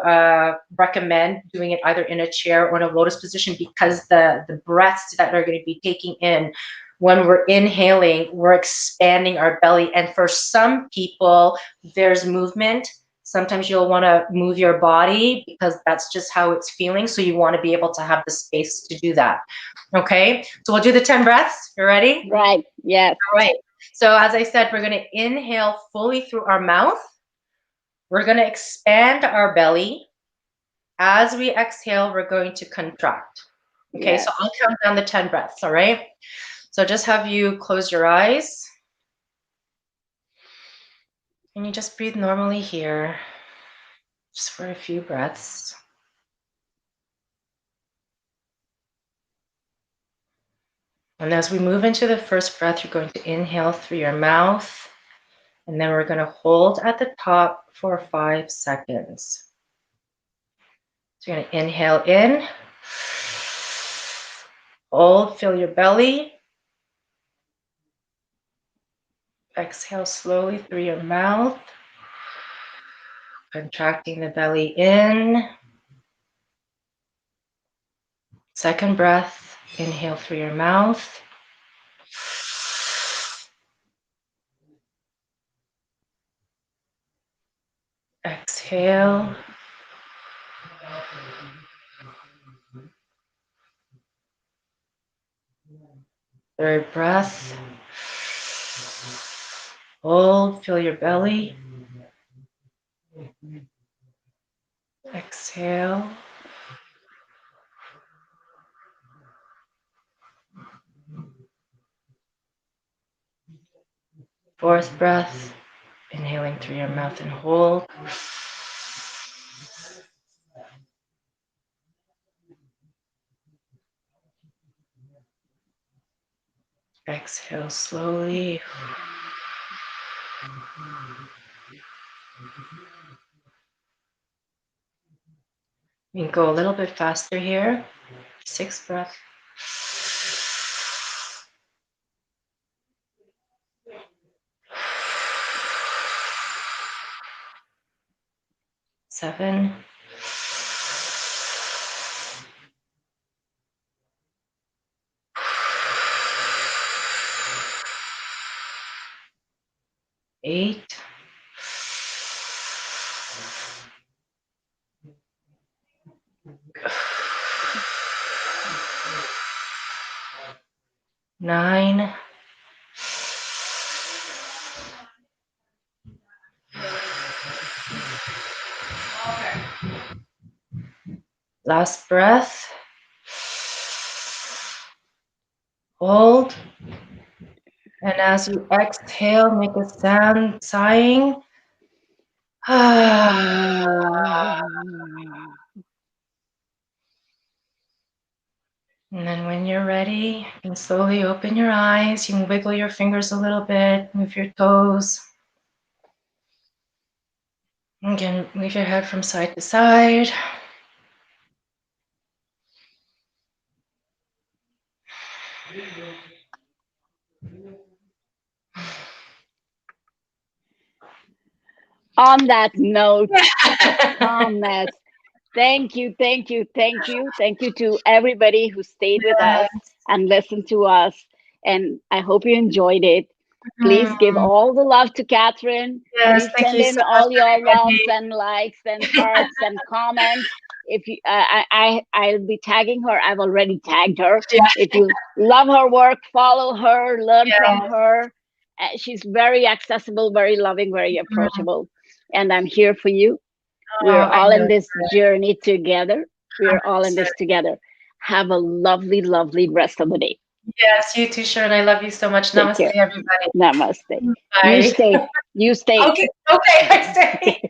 recommend doing it either in a chair or in a lotus position, because the breaths that are going to be taking in, when we're inhaling, we're expanding our belly. And for some people, there's movement. Sometimes you'll want to move your body because that's just how it's feeling. So you want to be able to have the space to do that. Okay, so we'll do the 10 breaths. You ready? Right. Yes. All right. So as I said, we're going to inhale fully through our mouth. We're going to expand our belly. As we exhale, we're going to contract. Okay, so Yes. I'll count down the 10 breaths, all right? So just have you close your eyes and you just breathe normally here, just for a few breaths. And as we move into the first breath, you're going to inhale through your mouth, and then we're going to hold at the top for 5 seconds. So you're going to inhale in, hold, fill your belly. Exhale slowly through your mouth, contracting the belly in. Second breath, inhale through your mouth. Exhale. Third breath. Hold, fill your belly. Exhale. Fourth breath, inhaling through your mouth and hold. Exhale slowly. You can go a little bit faster here. Sixth breath. 7. 8. 9. Last breath. Hold. And as you exhale, make a sound sighing. And then when you're ready, you can slowly open your eyes. You can wiggle your fingers a little bit, move your toes. Again, move your head from side to side. On that note of calmness, thank you, thank you, thank you. Thank you to everybody who stayed with us and listened to us. And I hope you enjoyed it. Please give Mm, all the love to Kathryne. yes, Please thank send you so in much, all your loves everybody. and likes and hearts and comments. If you, I'll be tagging her. I've already tagged her. Yeah, If you love her work, follow her, learn from yes. her. She's very accessible, very loving, very Mm. approachable. And I'm here for you. Oh, We're I all in know. this journey together. We're all in 100%. this together. Have a lovely, lovely rest of the day. Yes, you too, Sharon. I love you so much. Take Namaste, care. everybody. Namaste. You Bye. stay. You stay. Okay, okay, I say.